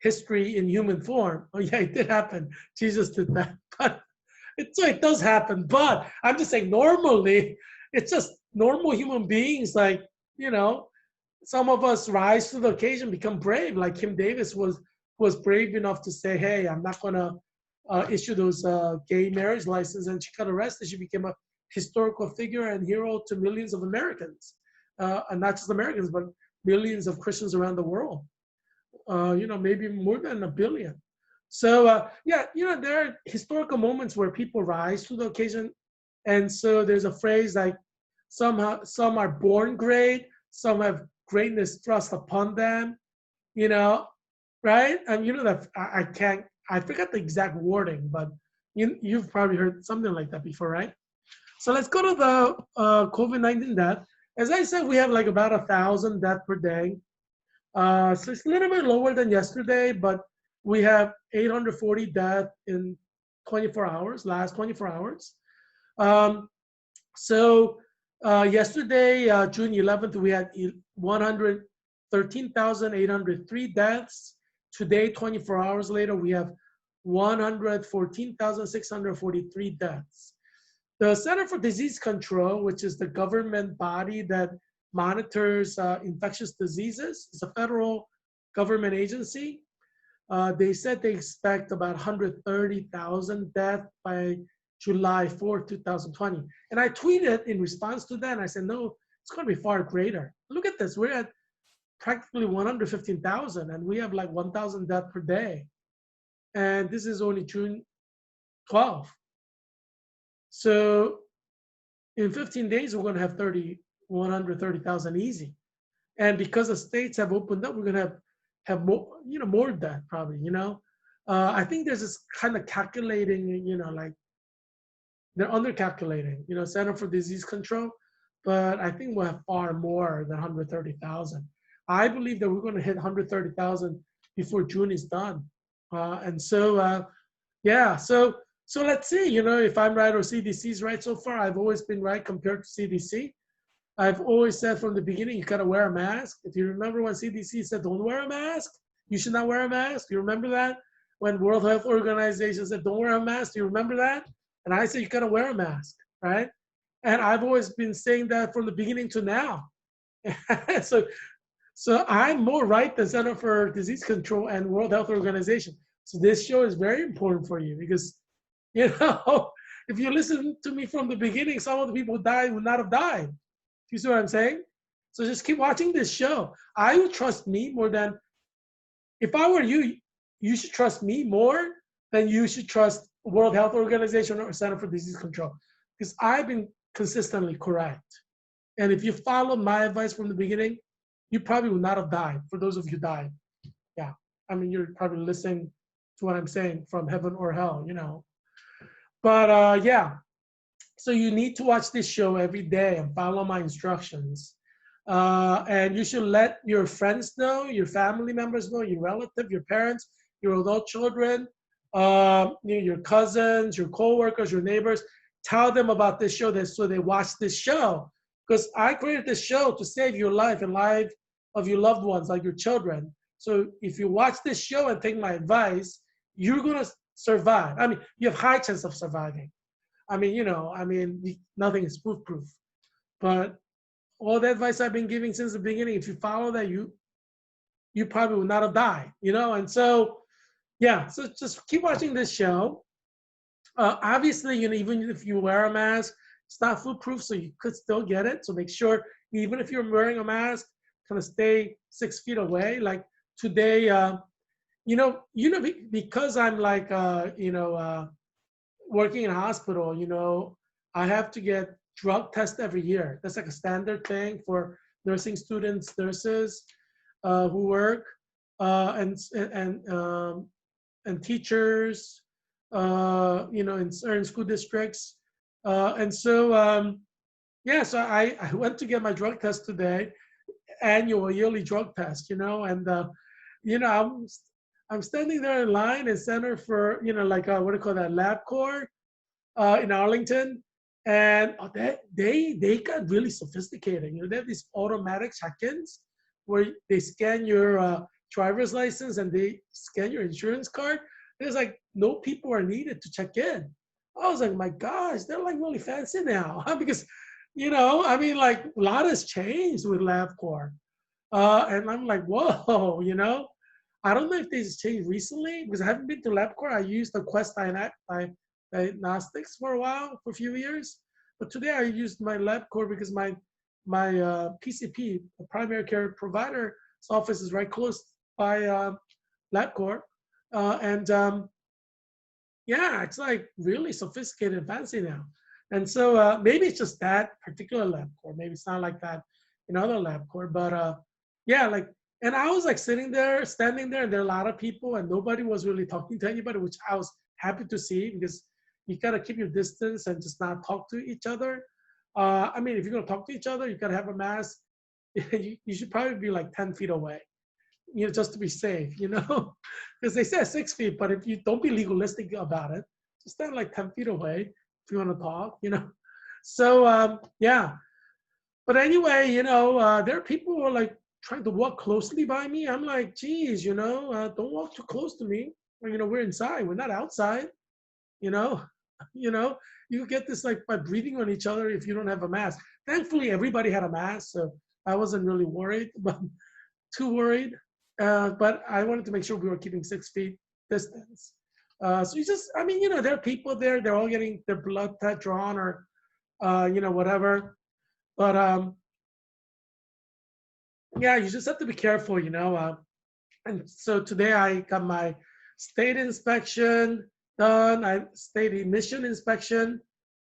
history in human form. Oh yeah, it did happen. Jesus did that. But it does happen. But I'm just saying normally, it's just normal human beings, like, you know, some of us rise to the occasion, become brave. Like Kim Davis was brave enough to say, "Hey, I'm not gonna issue those gay marriage license," and she got arrested. She became a historical figure and hero to millions of Americans, and not just Americans, but millions of Christians around the world. Maybe more than a billion. So yeah, there are historical moments where people rise to the occasion, and so there's a phrase like, some are born great, some have greatness thrust upon them, you know, right? And that I can't, I forgot the exact wording, but you've probably heard something like that before, right? So let's go to the COVID-19 death. As I said, we have like about 1,000 deaths per day. So it's a little bit lower than yesterday, but we have 840 deaths in 24 hours, last 24 hours. So yesterday, June 11th, we had 113,803 deaths. Today, 24 hours later, we have 114,643 deaths. The Center for Disease Control, which is the government body that monitors infectious diseases, is a federal government agency. They said they expect about 130,000 deaths by July 4th, 2020. And I tweeted in response to that, and I said, no, it's going to be far greater. Look at this. We're at practically 115,000, and we have like 1,000 deaths per day. And this is only June 12th. So in 15 days, we're going to have 130,000 easy. And because the states have opened up, we're going to have more, more than that probably, I think there's this kind of calculating, like they're under calculating, Center for Disease Control, but I think we'll have far more than 130,000. I believe that we're going to hit 130,000 before June is done. Yeah, so let's see, if I'm right or CDC's right so far. I've always been right compared to CDC. I've always said from the beginning, you gotta wear a mask. If you remember when CDC said, don't wear a mask, you should not wear a mask. You remember that? When World Health Organization said, don't wear a mask, do you remember that? And I said, you gotta wear a mask, right? And I've always been saying that from the beginning to now. So I'm more right than Center for Disease Control and World Health Organization. So this show is very important for you because, if you listen to me from the beginning, some of the people who died would not have died. You see what I'm saying? So just keep watching this show. I would trust me more than, if I were you, you should trust me more than you should trust World Health Organization or Center for Disease Control, because I've been consistently correct. And if you followed my advice from the beginning, you probably would not have died. For those of you who died, yeah. I mean, you're probably listening to what I'm saying from heaven or hell, But yeah. So you need to watch this show every day and follow my instructions. And you should let your friends know, your family members know, your relative, your parents, your adult children, your cousins, your coworkers, your neighbors. Tell them about this show so they watch this show. Because I created this show to save your life and life of your loved ones, like your children. So if you watch this show and take my advice, you're going to survive. I mean, you have high chance of surviving. I mean, nothing is foolproof. But all the advice I've been giving since the beginning, if you follow that, you probably would not have died, And so, yeah, so just keep watching this show. Obviously, even if you wear a mask, it's not foolproof, so you could still get it. So make sure, even if you're wearing a mask, kind of stay 6 feet away. Like today, because I'm like, working in a hospital, I have to get drug tests every year. That's like a standard thing for nursing students, nurses who work, and teachers, in certain school districts. Yeah, so I went to get my drug test today, annual yearly drug test, and I'm standing there in line in Center for, what do you call that, LabCorp in Arlington. And they got really sophisticated. You know, they have these automatic check-ins where they scan your driver's license and they scan your insurance card. There's like no people are needed to check in. I was like, my gosh, they're like really fancy now, because, you know, I mean, like a lot has changed with LabCorp. And I'm like, whoa, you know, I don't know if they just changed recently because I haven't been to LabCorp. I used the Quest Diagnostics for a while, for a few years. But today I used my LabCorp because my PCP, the primary care provider's office, is right close by LabCorp. And yeah, it's like really sophisticated and fancy now. And so maybe it's just that particular LabCorp. Maybe it's not like that in other LabCorp. But yeah, like, and I was like sitting there, standing there, and there are a lot of people, and nobody was really talking to anybody, which I was happy to see because you gotta keep your distance and just not talk to each other. I mean, if you're gonna talk to each other, you gotta have a mask. You should probably be like 10 feet away, you know, just to be safe, you know, because they said 6 feet, but if you don't be legalistic about it, just stand like 10 feet away if you want to talk, you know. So yeah, but anyway, you know, there are people who are like trying to walk closely by me. I'm like, geez, you know, don't walk too close to me. Or, you know, we're inside, we're not outside, you know. You know, you get this like by breathing on each other if you don't have a mask. Thankfully, everybody had a mask, so I wasn't really worried, but too worried. But I wanted to make sure we were keeping 6 feet distance. So you just, I mean, you know, there are people there, they're all getting their blood test drawn or, you know, whatever. But yeah, you just have to be careful, you know. And so today I got my state inspection done, I state emission inspection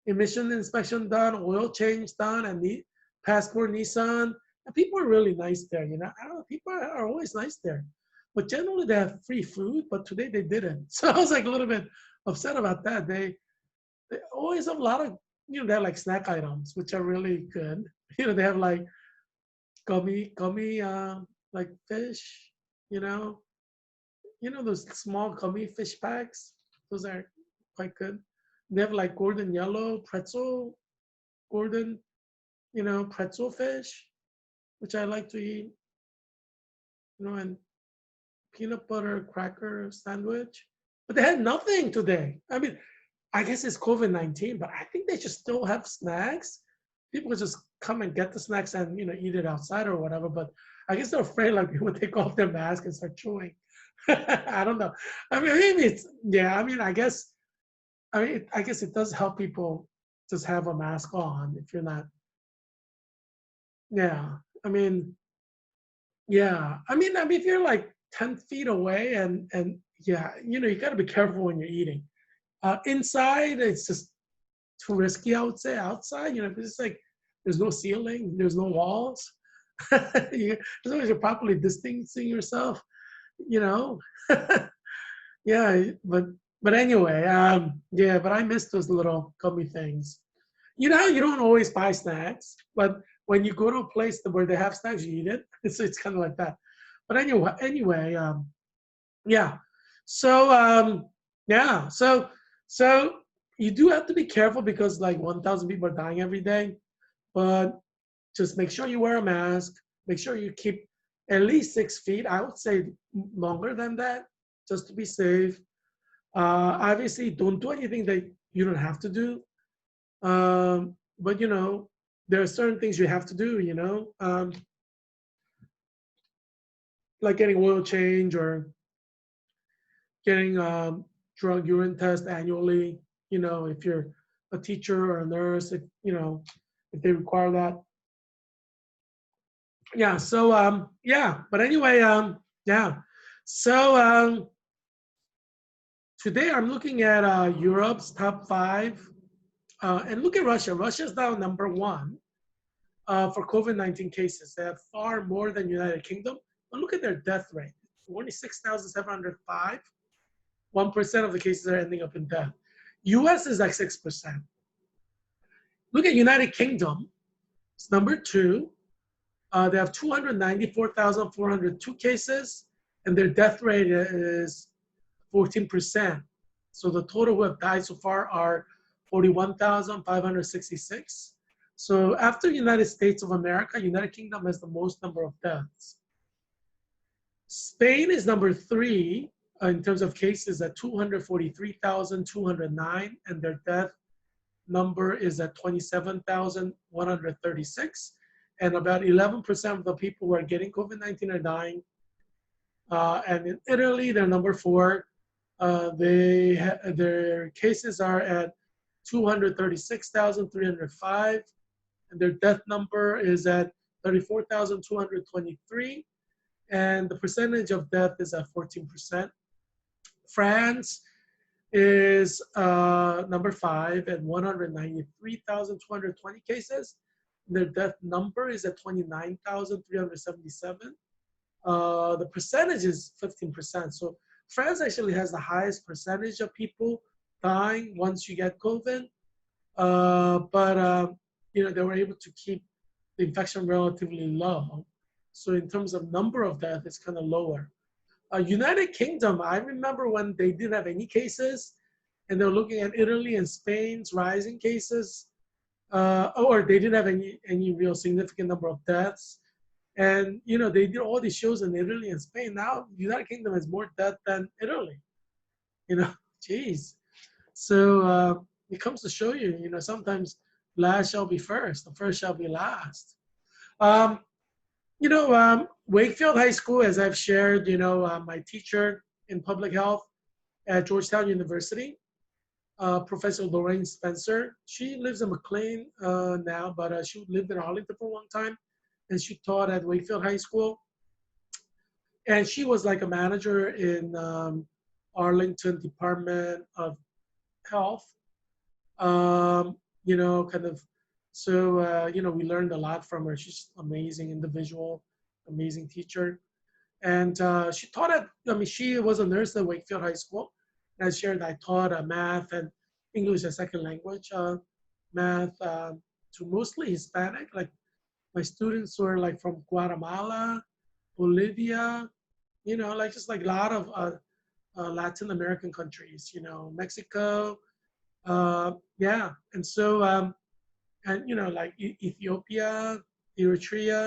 done, oil change done, and the passport Nissan. And people are really nice there, you know. I don't know, people are always nice there. But generally they have free food, but today they didn't. So I was like a little bit upset about that. They always have a lot of, you know, they have like snack items, which are really good. You know, they have like gummy, like fish, you know, those small gummy fish packs. Those are quite good. They have like golden yellow pretzel, golden, you know, pretzel fish, which I like to eat, you know, and peanut butter cracker sandwich. But they had nothing today. I mean, I guess it's COVID-19, but I think they should still have snacks. People could just come and get the snacks and, you know, eat it outside or whatever. But I guess they're afraid like people would take off their mask and start chewing. I don't know. I mean, maybe it's, yeah. I mean, I guess it does help people just have a mask on if you're not. Yeah. I mean, yeah. I mean, if you're like 10 feet away and yeah, you know, you got to be careful when you're eating. Inside, it's just too risky, I would say. Outside, you know, because it's like there's no ceiling, there's no walls. As long as you're properly distancing yourself, you know. Yeah, but anyway, yeah, but I miss those little gummy things. You know, you don't always buy snacks, but when you go to a place where they have snacks, you eat it. It's kind of like that. But anyway, yeah. So yeah, so you do have to be careful because like 1,000 people are dying every day. But just make sure you wear a mask. Make sure you keep at least 6 feet. I would say longer than that, just to be safe. Obviously, don't do anything that you don't have to do. But you know, there are certain things you have to do. You know, like getting oil change or getting drug urine test annually. You know, if you're a teacher or a nurse, if you know, if they require that. Yeah. So yeah. But anyway, yeah. So today I'm looking at Europe's top 5, and look at Russia. Russia's now number 1 for COVID-19 cases. They have far more than United Kingdom. But look at their death rate. Only 6,705. 1% of the cases are ending up in death. US is like 6%. Look at United Kingdom. It's number 2. They have 294,402 cases, and their death rate is 14%. So the total who have died so far are 41,566. So after United States of America, United Kingdom has the most number of deaths. Spain is number 3 in terms of cases at 243,209, and their death number is at 27,136. And about 11% of the people who are getting COVID-19 are dying. And in Italy, they're number 4. Their cases are at 236,305, and their death number is at 34,223, and the percentage of death is at 14%. France is number 5 at 193,220 cases. Their death number is at 29,377. The percentage is 15%. So France actually has the highest percentage of people dying once you get COVID. But they were able to keep the infection relatively low. So in terms of number of deaths, it's kind of lower. United Kingdom, I remember when they didn't have any cases, and they were looking at Italy and Spain's rising cases, or they didn't have any real significant number of deaths. And they did all these shows in Italy and Spain. Now United Kingdom has more death than Italy. Geez. So it comes to show you, sometimes last shall be first, the first shall be last. Wakefield High School, as I've shared, my teacher in public health at Georgetown University, Professor Lorraine Spencer, she lives in McLean now, but she lived in Arlington for a long time, and she taught at Wakefield High School. And she was like a manager in Arlington Department of Health, So, we learned a lot from her. She's an amazing individual, amazing teacher. And she taught she was a nurse at Wakefield High School. And I shared, I taught math and English as second language, math to mostly Hispanic. Like my students were like from Guatemala, Bolivia, just like a lot of Latin American countries, Mexico. And so, like Ethiopia, Eritrea,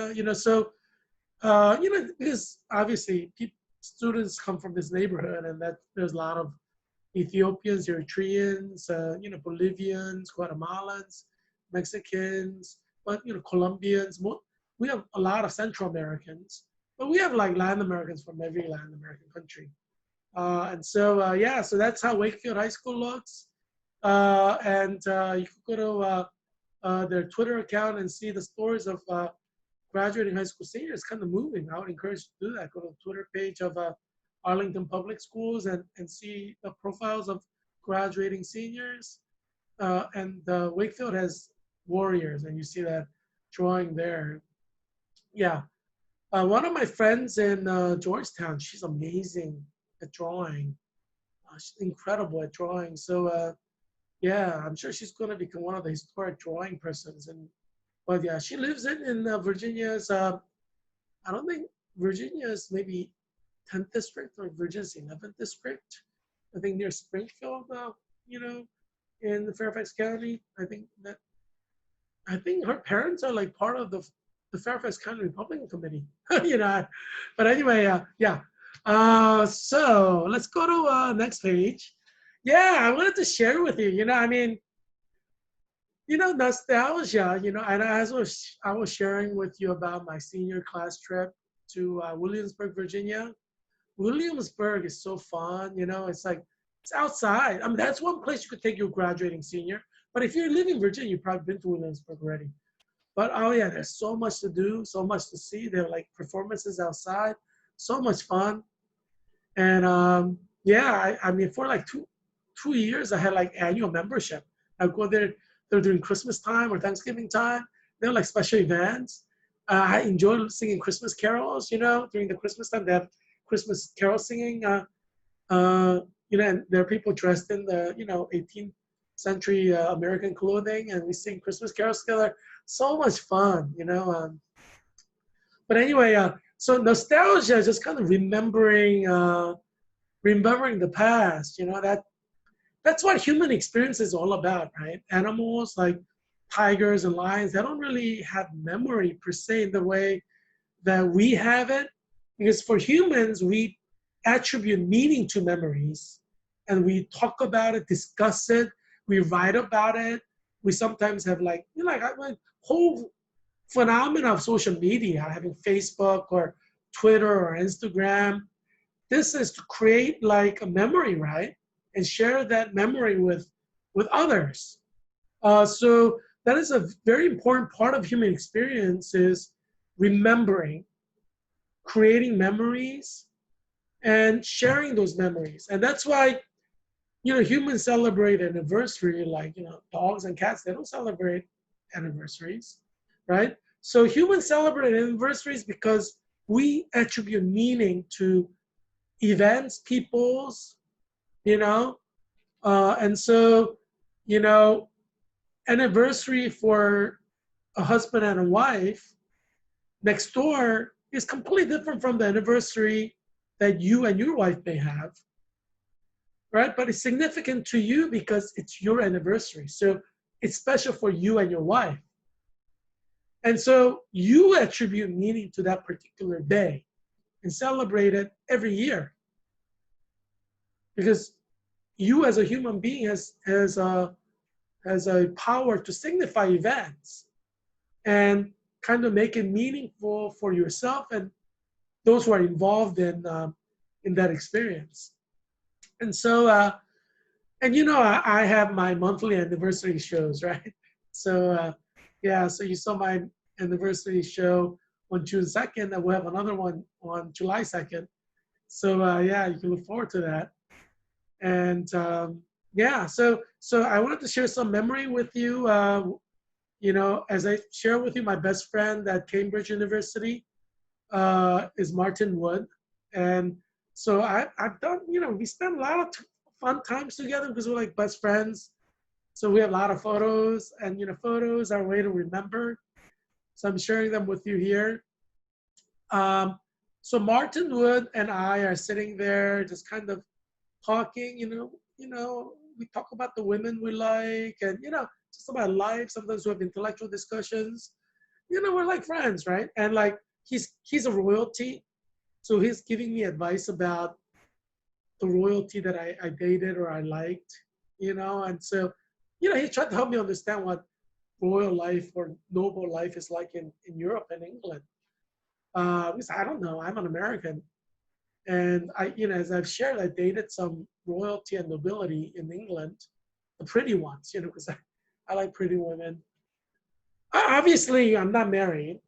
because obviously students come from this neighborhood, and that there's a lot of Ethiopians, Eritreans, Bolivians, Guatemalans, Mexicans, but, Colombians. We have a lot of Central Americans, but we have like Latin Americans from every Latin American country. So that's how Wakefield High School looks. You could go to their Twitter account and see the stories of graduating high school seniors. It's kind of moving. I would encourage you to do that. Go to the Twitter page of Arlington Public Schools and see the profiles of graduating seniors. And Wakefield has warriors, and you see that drawing there. Yeah. One of my friends in Georgetown, she's amazing at drawing. She's incredible at drawing. So, I'm sure she's going to become one of the historic drawing persons. But yeah, she lives in Virginia's, I don't think Virginia's maybe 10th district or Virginia's 11th district. I think near Springfield, in the Fairfax County. I think her parents are like part of the Fairfax County Republican Committee. But anyway, so let's go to next page. Yeah, I wanted to share with you, nostalgia, and as I was sharing with you about my senior class trip to Williamsburg, Virginia. Williamsburg is so fun, it's like, it's outside. I mean, that's one place you could take your graduating senior. But if you're living in Virginia, you've probably been to Williamsburg already. But oh yeah, there's so much to do, so much to see. There are like performances outside, so much fun. And I mean, for like two years, I had like annual membership. I go there during Christmas time or Thanksgiving time. There are like special events. I enjoy singing Christmas carols, during the Christmas time. They have Christmas carol singing, and there are people dressed in the, 18th century American clothing, and we sing Christmas carols together. So much fun, But anyway, so nostalgia is just kind of remembering the past, that's what human experience is all about, right? Animals like tigers and lions, they don't really have memory per se in the way that we have it. Because for humans, we attribute meaning to memories and we talk about it, discuss it, we write about it. We sometimes have like, you know, like whole phenomena of social media, having Facebook or Twitter or Instagram. This is to create like a memory, right? And share that memory with others. So that is a very important part of human experience is remembering, creating memories, and sharing those memories. And that's why, you know, humans celebrate anniversary like, you know, dogs and cats, they don't celebrate anniversaries, right? So humans celebrate anniversaries because we attribute meaning to events, people's, you know, and so, you know, anniversary for a husband and a wife next door is completely different from the anniversary that you and your wife may have, right? But it's significant to you because it's your anniversary. So it's special for you and your wife. And so you attribute meaning to that particular day and celebrate it every year because you as a human being has a power to signify events and kind of make it meaningful for yourself and those who are involved in that experience. And so, and you know, I have my monthly anniversary shows, right? So, yeah, so you saw my anniversary show on June 2nd, and we'll have another one on July 2nd. So, yeah, you can look forward to that. And yeah, so I wanted to share some memory with you. You know, as I share with you, my best friend at Cambridge University is Martin Wood. And so I've done, you know, we spent a lot of fun times together because we're like best friends. So we have a lot of photos and, you know, photos are a way to remember. So I'm sharing them with you here. So Martin Wood and I are sitting there just kind of talking, you know, we talk about the women we like and, you know, just about life. Sometimes we have intellectual discussions. You know, we're like friends, right? And like he's a royalty. So he's giving me advice about the royalty that I dated or I liked, you know, and so, you know, he tried to help me understand what royal life or noble life is like in Europe and England. Because I don't know, I'm an American. And I, you know, as I've shared, I dated some royalty and nobility in England, the pretty ones, you know, because I like pretty women. Obviously, I'm not married.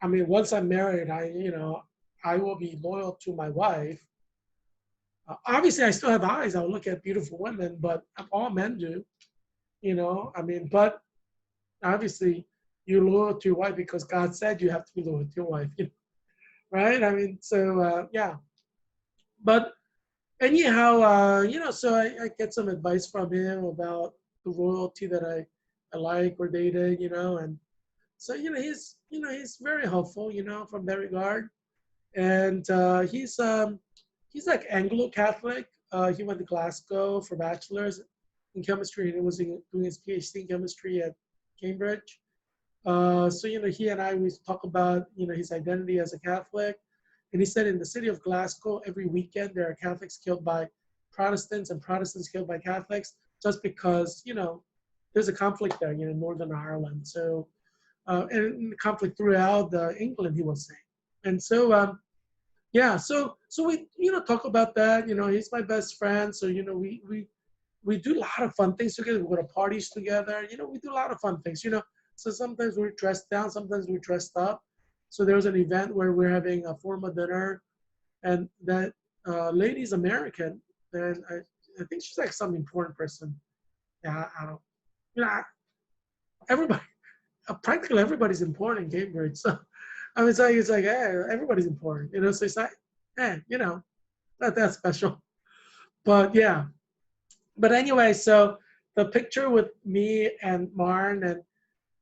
I mean, once I'm married, you know, I will be loyal to my wife. Obviously, I still have eyes. I'll look at beautiful women, but all men do, you know. I mean, but obviously, you're loyal to your wife because God said you have to be loyal to your wife, you know, right? I mean, so yeah. But anyhow, you know, so I get some advice from him about the royalty that I like or dated, you know, and so you know he's very helpful, you know, from that regard, and he's like Anglo Catholic. He went to Glasgow for bachelor's in chemistry, and he was doing his PhD in chemistry at Cambridge. So you know, he and I we talk about you know his identity as a Catholic, and he said in the city of Glasgow every weekend there are Catholics killed by Protestants and Protestants killed by Catholics just because you know there's a conflict there, you know, Northern Ireland. So and conflict throughout England, he was saying. And so yeah, so we you know talk about that. You know, he's my best friend, so you know we do a lot of fun things together. We go to parties together. You know, we do a lot of fun things. You know, so sometimes we're dressed down, sometimes we're dressed up. So there was an event where we're having a formal dinner, and that lady's American, and I think she's like some important person. Yeah, I don't. You know, everybody, practically everybody's important in Cambridge. So I mean, it's like, hey, everybody's important. You know, so it's like, hey, you know, not that special. But yeah, but anyway, so the picture with me and Marn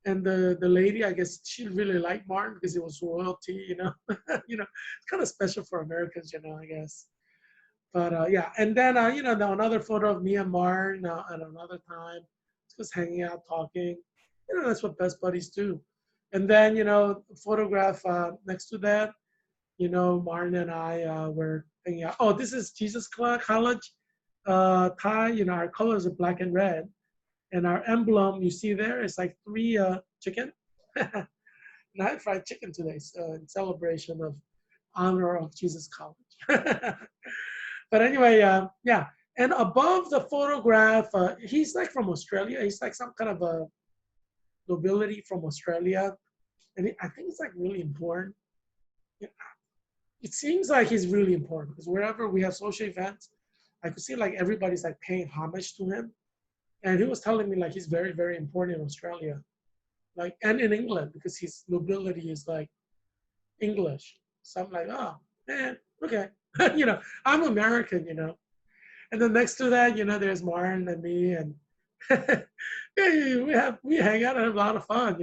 and the lady, I guess she really liked Martin because it was royalty, you know. You know, it's kind of special for Americans, you know, I guess. But yeah, and then another photo of me and Martin at another time, just hanging out, talking. That's what best buddies do. And then photograph next to that, Martin and I were hanging out. Oh, this is Jesus College tie. Our colors are black and red, and our emblem you see there is like three chicken. And I had fried chicken today, so in celebration of honor of Jesus College. But anyway, yeah. And above the photograph, he's like from Australia. He's like some kind of a nobility from Australia. And I think it's like really important. It seems like he's really important because wherever we have social events, I could see like everybody's like paying homage to him. And he was telling me like he's very, very important in Australia, like, and in England because his nobility is like English. So I'm like, oh man, okay. I'm American, And then next to that, there's Martin and me, and yeah, we hang out and have a lot of fun,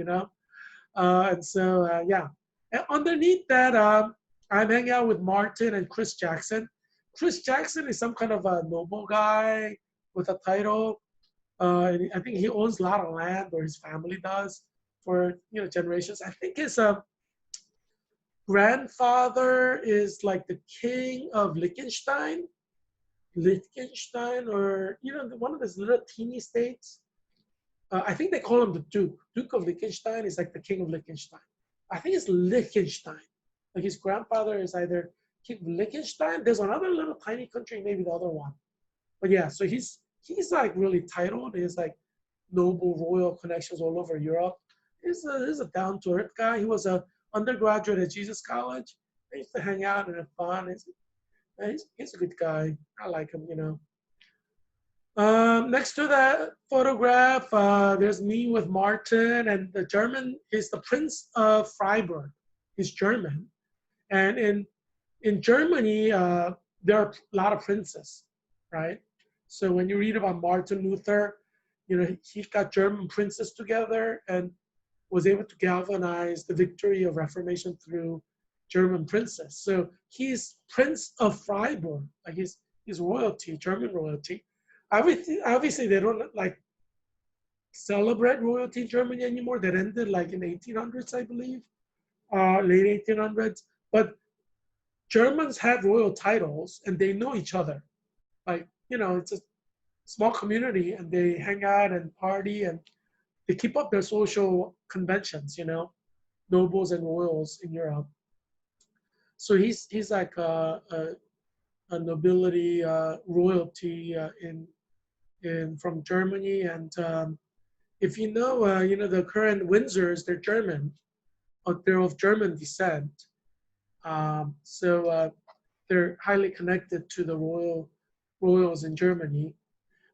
And so yeah, and underneath that, I'm hanging out with Martin and Chris Jackson. Chris Jackson is some kind of a noble guy with a title. And I think he owns a lot of land, or his family does, for generations. I think his grandfather is like the king of Liechtenstein, or one of those little teeny states. I think they call him the Duke of Liechtenstein is like the king of Liechtenstein. I think it's Liechtenstein. Like his grandfather is either king of Liechtenstein. There's another little tiny country, maybe the other one. But yeah, so he's like really titled. He's like noble royal connections all over Europe. He's a down to earth guy. He was a undergraduate at Jesus College. I used to hang out and have fun. He's a good guy. I like him, Next to that photograph, there's me with Martin, and the German is the Prince of Freiburg. He's German. And in Germany, there are a lot of princes, right? So when you read about Martin Luther, he got German princes together and was able to galvanize the victory of Reformation through German princes. So he's Prince of Freiburg, like he's royalty, German royalty. Obviously, they don't like celebrate royalty in Germany anymore. That ended like in 1800s, I believe, late 1800s. But Germans have royal titles and they know each other. Like, it's a small community and they hang out and party and they keep up their social conventions, nobles and royals in Europe. So he's like a nobility, royalty from Germany. And if the current Windsors, they're German, they're of German descent. So they're highly connected to the royals in Germany.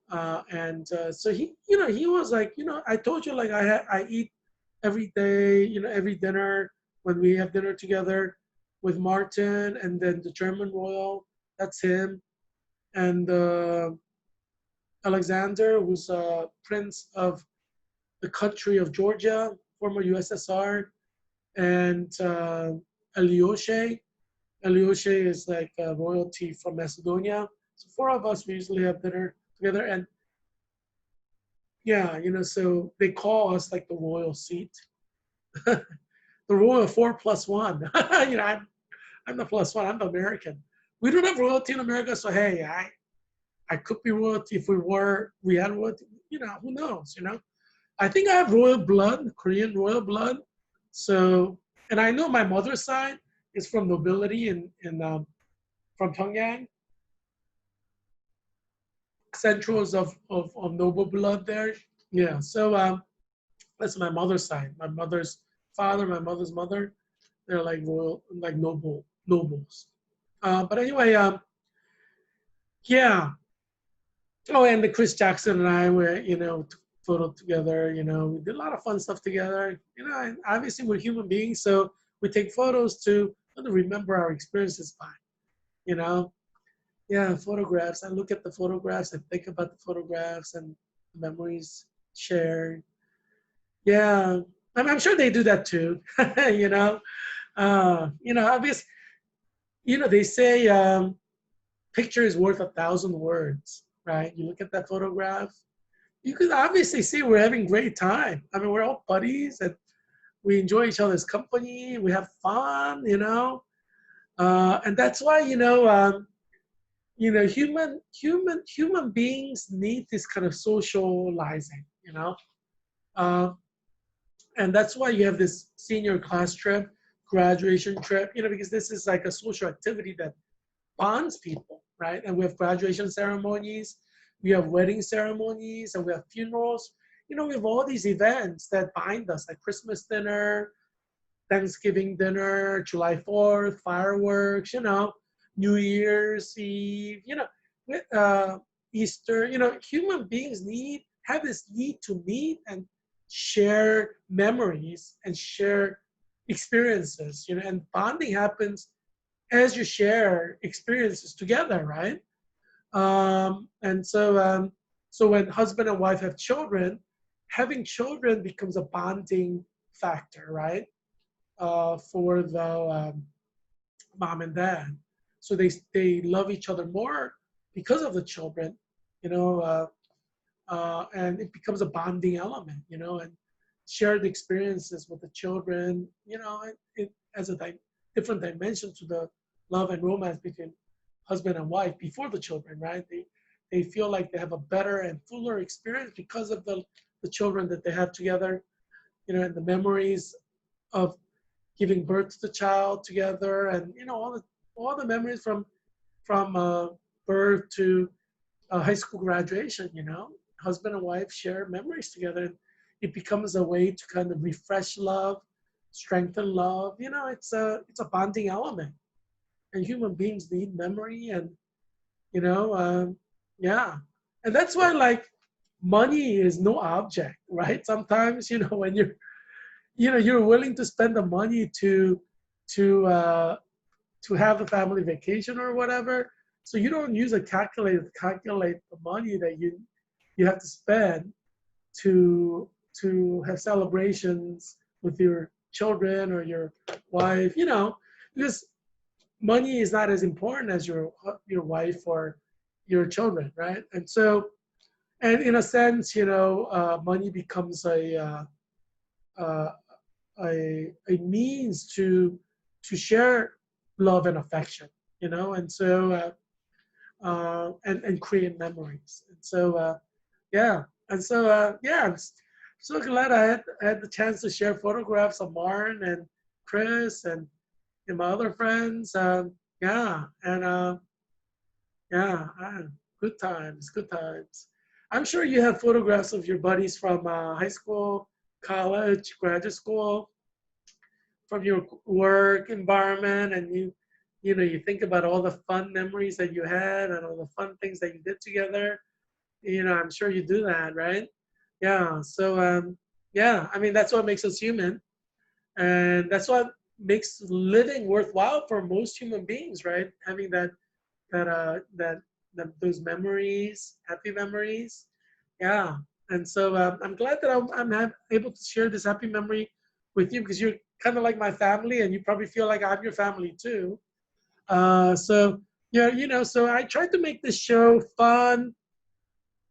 So he was like, I told you, like I eat every day, every dinner when we have dinner together with Martin, and then the German royal, that's him, and Alexander, who's a prince of the country of Georgia, former USSR, and Alyosha. Alyosha is like royalty from Macedonia. So four of us, we usually have dinner together, and yeah, so they call us like the royal seat, the royal 4+1. I'm the +1. I'm the American. We don't have royalty in America, so hey, I could be royalty if we had royalty. Who knows? I think I have royal blood, Korean royal blood. So, and I know my mother's side is from nobility from Pyongyang. Centrals of noble blood there. Yeah. So that's my mother's side. My mother's father, my mother's mother, they're like royal, like nobles. But anyway, yeah. Oh, and the Chris Jackson and I were, photo together. We did a lot of fun stuff together. And obviously we're human beings, so we take photos to remember our experiences by. Yeah, photographs. I look at the photographs. I think about the photographs and the memories shared. Yeah, I'm sure they do that too. Obviously, they say picture is worth 1,000 words, right? You look at that photograph, you could obviously see we're having great time. I mean, we're all buddies and we enjoy each other's company. We have fun, and that's why, human beings need this kind of socializing, uh, and that's why you have this senior class trip, graduation trip, because this is like a social activity that bonds people, right? And we have graduation ceremonies, we have wedding ceremonies, and we have funerals. We have all these events that bind us, like Christmas dinner, Thanksgiving dinner, July 4th, fireworks, New Year's Eve, Easter. Human beings have this need to meet and share memories and share experiences, and bonding happens as you share experiences together, right? And so when husband and wife have children, having children becomes a bonding factor, right? For the mom and dad. So they love each other more because of the children, and it becomes a bonding element, and shared experiences with the children, it has a different dimension to the love and romance between husband and wife before the children, right? They feel like they have a better and fuller experience because of the children that they have together, and the memories of giving birth to the child together, and all the memories from birth to high school graduation. Husband and wife share memories together. It becomes a way to kind of refresh love, strengthen love. It's a bonding element, and human beings need memory, and yeah, and that's why like money is no object, right? Sometimes when you're willing to spend the money to uh, to have a family vacation or whatever. So you don't use a calculator to calculate the money that you have to spend to have celebrations with your children or your wife, because money is not as important as your wife or your children, right? And in a sense, money becomes uh, a means to share love and affection, and create memories. And so yeah, and so yeah, I'm so glad I had the chance to share photographs of Martin and Chris and my other friends. Yeah, and yeah, good times, good times. I'm sure you have photographs of your buddies from high school, college, graduate school, from your work environment, and you think about all the fun memories that you had and all the fun things that you did together. I'm sure you do that, right? Yeah. So yeah, I mean that's what makes us human, and that's what makes living worthwhile for most human beings, right? Having that those memories, happy memories. Yeah. And so I'm glad that I'm able to share this happy memory with you, because you're kind of like my family, and you probably feel like I'm your family too. So yeah, so I tried to make this show fun.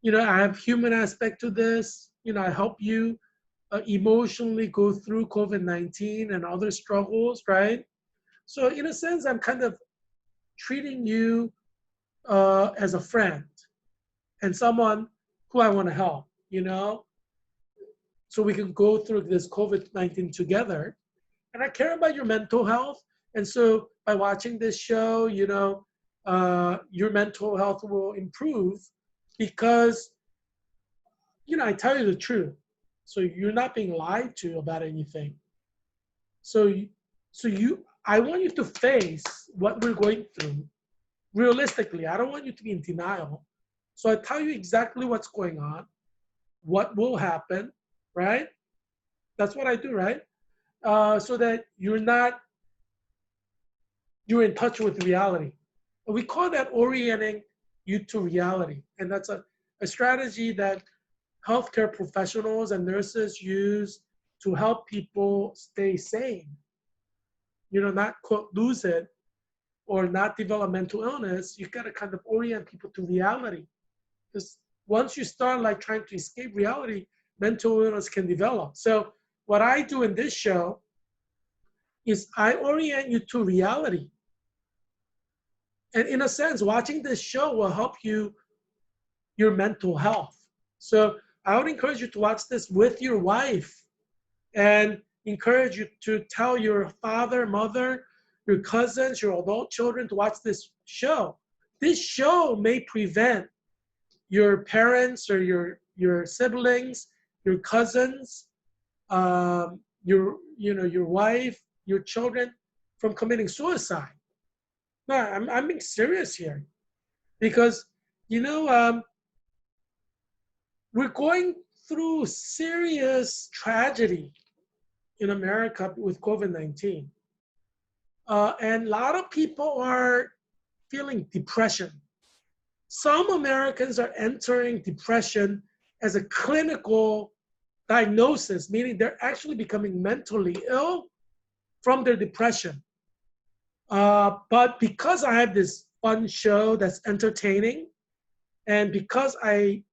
I have human aspect to this. I help you emotionally go through COVID-19 and other struggles, right? So in a sense, I'm kind of treating you as a friend and someone who I want to help, so we can go through this COVID-19 together. And I care about your mental health. And so by watching this show, your mental health will improve because, I tell you the truth. So you're not being lied to about anything. So, I want you to face what we're going through realistically. I don't want you to be in denial. So I tell you exactly what's going on, what will happen, right? That's what I do, right? So that you're in touch with reality. And we call that orienting you to reality. And that's a strategy that healthcare professionals and nurses use to help people stay sane, not quote, lose it, or not develop mental illness, you got to kind of orient people to reality. Because once you start like trying to escape reality, mental illness can develop. So what I do in this show is I orient you to reality. And in a sense, watching this show will help you, your mental health. So I would encourage you to watch this with your wife and encourage you to tell your father, mother, your cousins, your adult children to watch this show. This show may prevent your parents or your siblings, your cousins, your wife, your children from committing suicide. No, I'm being serious here because we're going through serious tragedy in America with COVID-19. And a lot of people are feeling depression. Some Americans are entering depression as a clinical diagnosis, meaning they're actually becoming mentally ill from their depression. But because I have this fun show that's entertaining, and because I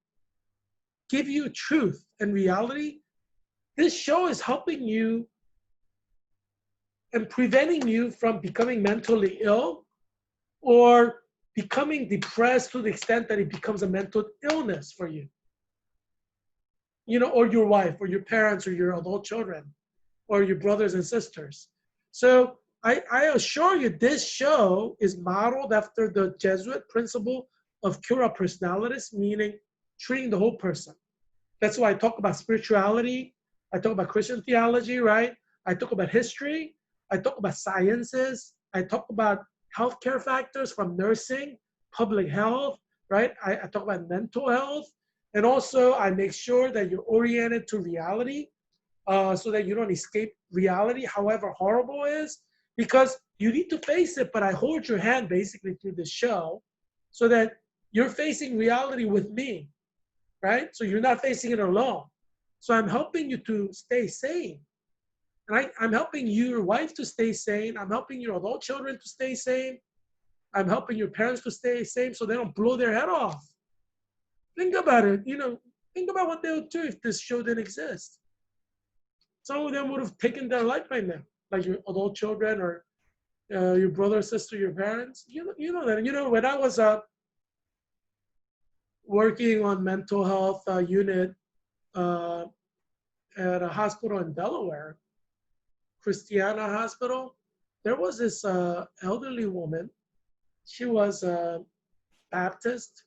give you truth and reality, this show is helping you and preventing you from becoming mentally ill or becoming depressed to the extent that it becomes a mental illness for you. Or your wife or your parents or your adult children or your brothers and sisters. So I assure you this show is modeled after the Jesuit principle of cura personalis, meaning treating the whole person. That's why I talk about spirituality. I talk about Christian theology, right? I talk about history. I talk about sciences. I talk about healthcare factors from nursing, public health, right? I talk about mental health. And also I make sure that you're oriented to reality so that you don't escape reality, however horrible it is, because you need to face it, but I hold your hand basically through the show so that you're facing reality with me, right? So you're not facing it alone. So I'm helping you to stay sane. And I'm helping your wife to stay sane. I'm helping your adult children to stay sane. I'm helping your parents to stay sane so they don't blow their head off. Think about it. Think about what they would do if this show didn't exist. Some of them would have taken their life by now, like your adult children or your brother, sister, your parents. You know that. When I was working on mental health unit at a hospital in Delaware, Christiana Hospital, there was this elderly woman. She was Baptist.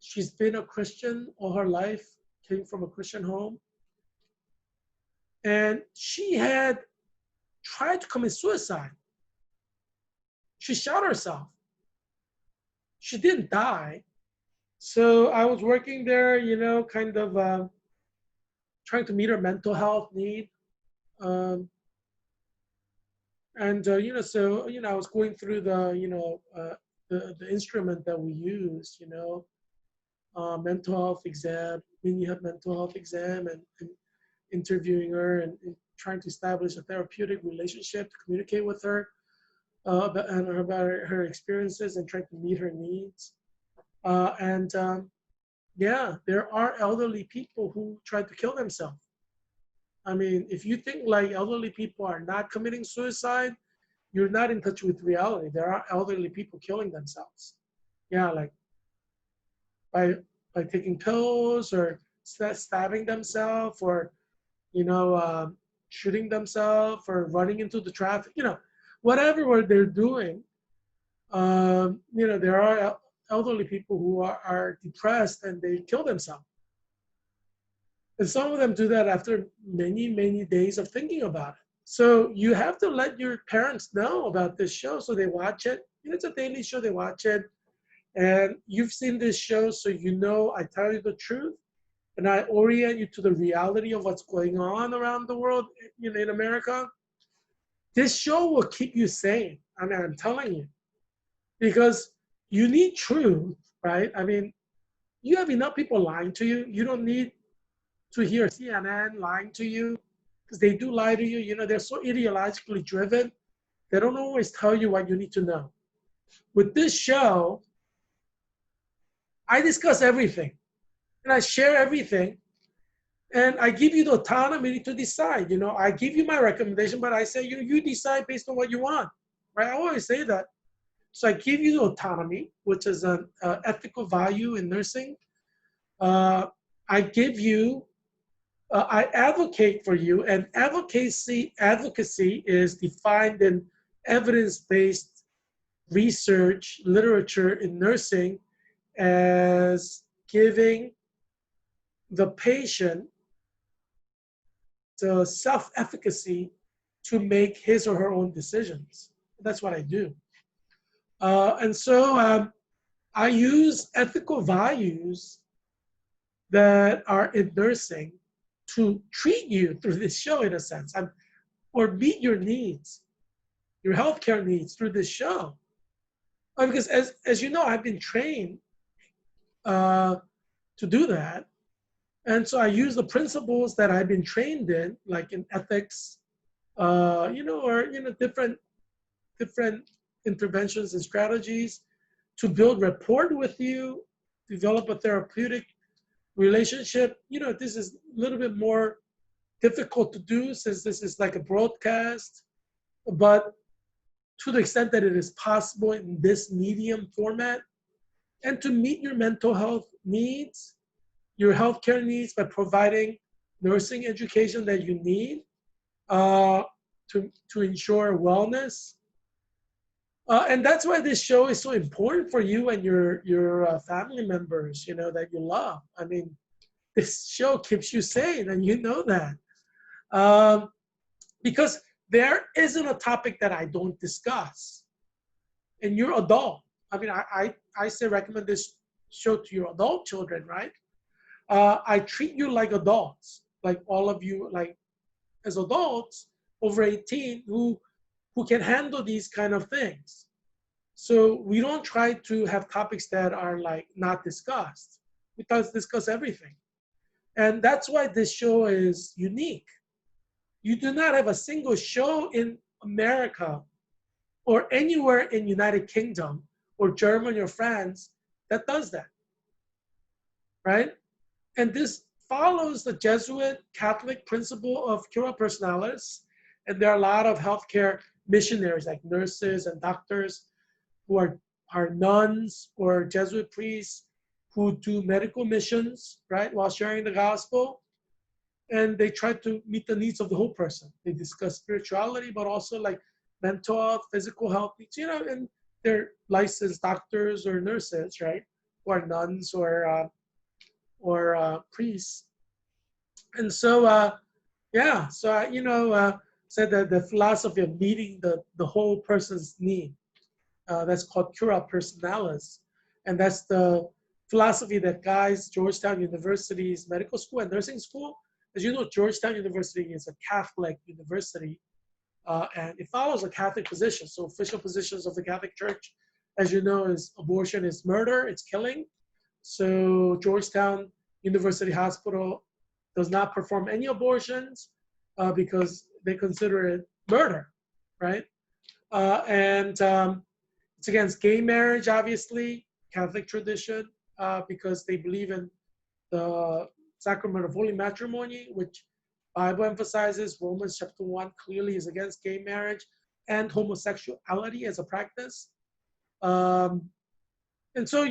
She's been a Christian all her life, came from a Christian home. And she had tried to commit suicide. She shot herself. She didn't die. So I was working there, kind of trying to meet her mental health need. So I was going through the instrument that we use, mental health exam, when you have mental health exam and interviewing her and trying to establish a therapeutic relationship to communicate with her about her experiences and trying to meet her needs. There are elderly people who try to kill themselves. I mean, if you think like elderly people are not committing suicide, you're not in touch with reality. There are elderly people killing themselves. Yeah, like by taking pills or stabbing themselves or, shooting themselves or running into the traffic, whatever they're doing. There are elderly people who are depressed and they kill themselves. And some of them do that after many, many days of thinking about it. So you have to let your parents know about this show so they watch it. It's a daily show, they watch it. And you've seen this show, so I tell you the truth. And I orient you to the reality of what's going on around the world, in America. This show will keep you sane. I mean, I'm telling you. Because you need truth, right? I mean, you have enough people lying to you. You don't need to hear CNN lying to you because they do lie to you. They're so ideologically driven. They don't always tell you what you need to know. With this show, I discuss everything and I share everything, and I give you the autonomy to decide. I give you my recommendation, but I say you decide based on what you want, right? I always say that. So I give you the autonomy, which is an ethical value in nursing. I give you, I advocate for you, and advocacy is defined in evidence-based research literature in nursing as giving the patient the self-efficacy to make his or her own decisions. That's what I do. And so I use ethical values that are in nursing to treat you through this show, in a sense, or meet your needs, your healthcare needs through this show. Because as you know, I've been trained to do that. And so I use the principles that I've been trained in, like in ethics, or different interventions and strategies to build rapport with you, develop a therapeutic relationship. This is a little bit more difficult to do since this is like a broadcast, but to the extent that it is possible in this medium format, and to meet your mental health needs, your healthcare needs, by providing nursing education that you need to ensure wellness. And that's why this show is so important for you and your family members, that you love. I mean, this show keeps you sane, and you know that. Because there isn't a topic that I don't discuss. And you're adult. I mean, I say recommend this show to your adult children, right? I treat you like adults, like all of you, like as adults over 18 who can handle these kind of things. So we don't try to have topics that are like not discussed. We discuss everything. And that's why this show is unique. You do not have a single show in America or anywhere in United Kingdom or Germany or France that does that, right? And this follows the Jesuit Catholic principle of cura personalis. And there are a lot of healthcare missionaries like nurses and doctors who are nuns or Jesuit priests who do medical missions, right, while sharing the gospel. And they try to meet the needs of the whole person. They discuss spirituality, but also like mental health, physical health needs, and they're licensed doctors or nurses, right, who are nuns or priests. And so, said that the philosophy of meeting the whole person's need, that's called cura personalis. And that's the philosophy that guides Georgetown University's medical school and nursing school. As you know, Georgetown University is a Catholic university, and it follows a Catholic position. So official positions of the Catholic Church, as you know, is abortion is murder, it's killing. So Georgetown University Hospital does not perform any abortions because they consider it murder, right? And it's against gay marriage, obviously, Catholic tradition, because they believe in the sacrament of holy matrimony, which Bible emphasizes. Romans chapter 1 clearly is against gay marriage and homosexuality as a practice. And so,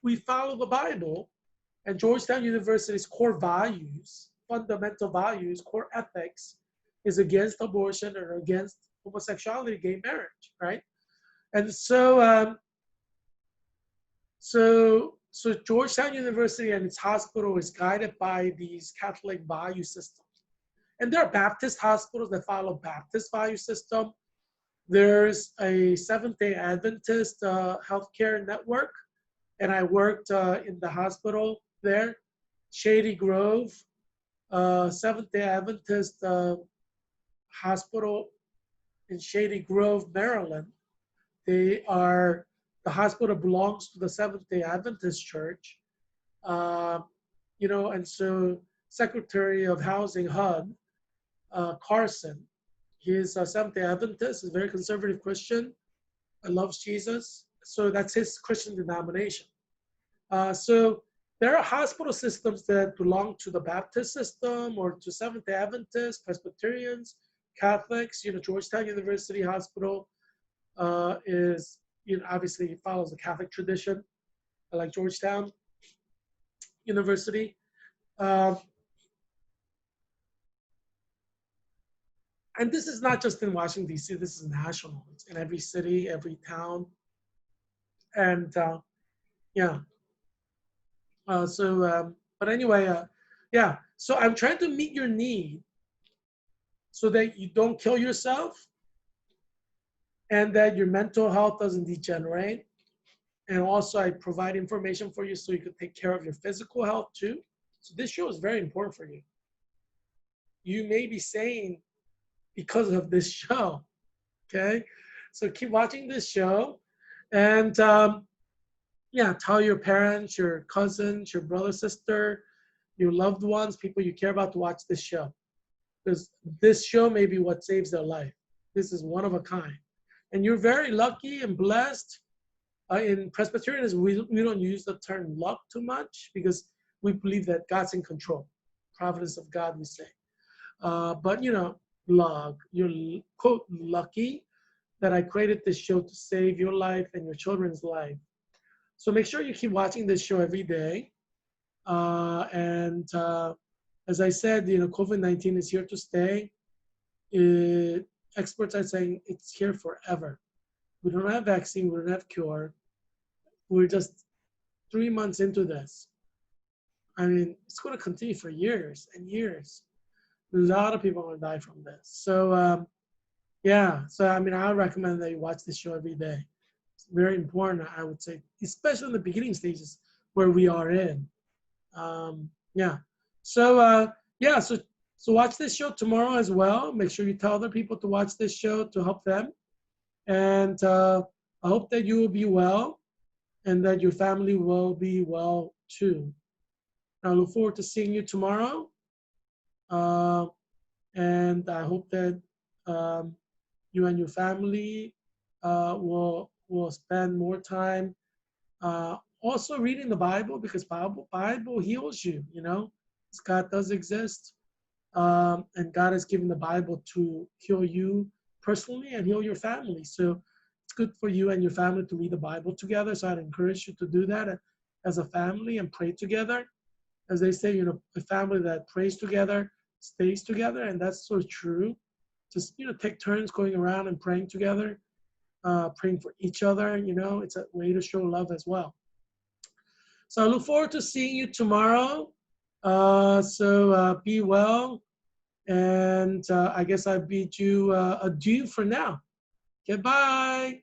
we follow the Bible, and Georgetown University's core values, fundamental values, core ethics, is against abortion or against homosexuality, gay marriage, right? And so, so Georgetown University and its hospital is guided by these Catholic value systems. And there are Baptist hospitals that follow Baptist value system. There's a Seventh-day Adventist healthcare network, and I worked in the hospital there, Shady Grove, Seventh-day Adventist hospital in Shady Grove, Maryland. The hospital belongs to the Seventh-day Adventist Church, and so Secretary of Housing HUD, Carson, He's a Seventh-day Adventist, a very conservative Christian, loves Jesus. So that's his Christian denomination. So there are hospital systems that belong to the Baptist system or to Seventh-day Adventists, Presbyterians, Catholics. Georgetown University Hospital is, obviously follows the Catholic tradition, like Georgetown University. And this is not just in Washington, D.C., this is national. It's in every city, every town. And yeah. But anyway, yeah. So I'm trying to meet your need so that you don't kill yourself and that your mental health doesn't degenerate. And also I provide information for you so you can take care of your physical health too. So this show is very important for you. You may be sane because of this show, okay? So keep watching this show and yeah, tell your parents, your cousins, your brother, sister, your loved ones, people you care about to watch this show. Because this show may be what saves their life. This is one of a kind. And you're very lucky and blessed. In Presbyterianism, we don't use the term luck too much because we believe that God's in control. Providence of God, we say. But luck. You're, quote, lucky that I created this show to save your life and your children's life. So make sure you keep watching this show every day. As I said, COVID-19 is here to stay. Experts are saying it's here forever. We don't have vaccine, we don't have cure. We're just 3 months into this. I mean, it's going to continue for years and years. A lot of people are going to die from this. So, yeah. So, I mean, I recommend that you watch this show every day. It's very important, I would say, especially in the beginning stages where we are in. Yeah. So, yeah. So watch this show tomorrow as well. Make sure you tell other people to watch this show to help them. And I hope that you will be well and that your family will be well too. I look forward to seeing you tomorrow. And I hope that you and your family will spend more time also reading the Bible, because Bible heals you, God does exist. And God has given the Bible to heal you personally and heal your family. So it's good for you and your family to read the Bible together. So I'd encourage you to do that as a family and pray together. As they say, a family that prays together stays together, and that's so true. Just take turns going around and praying together, praying for each other. It's a way to show love as well. So I look forward to seeing you tomorrow. So be well, and I guess I bid you adieu for now. Goodbye.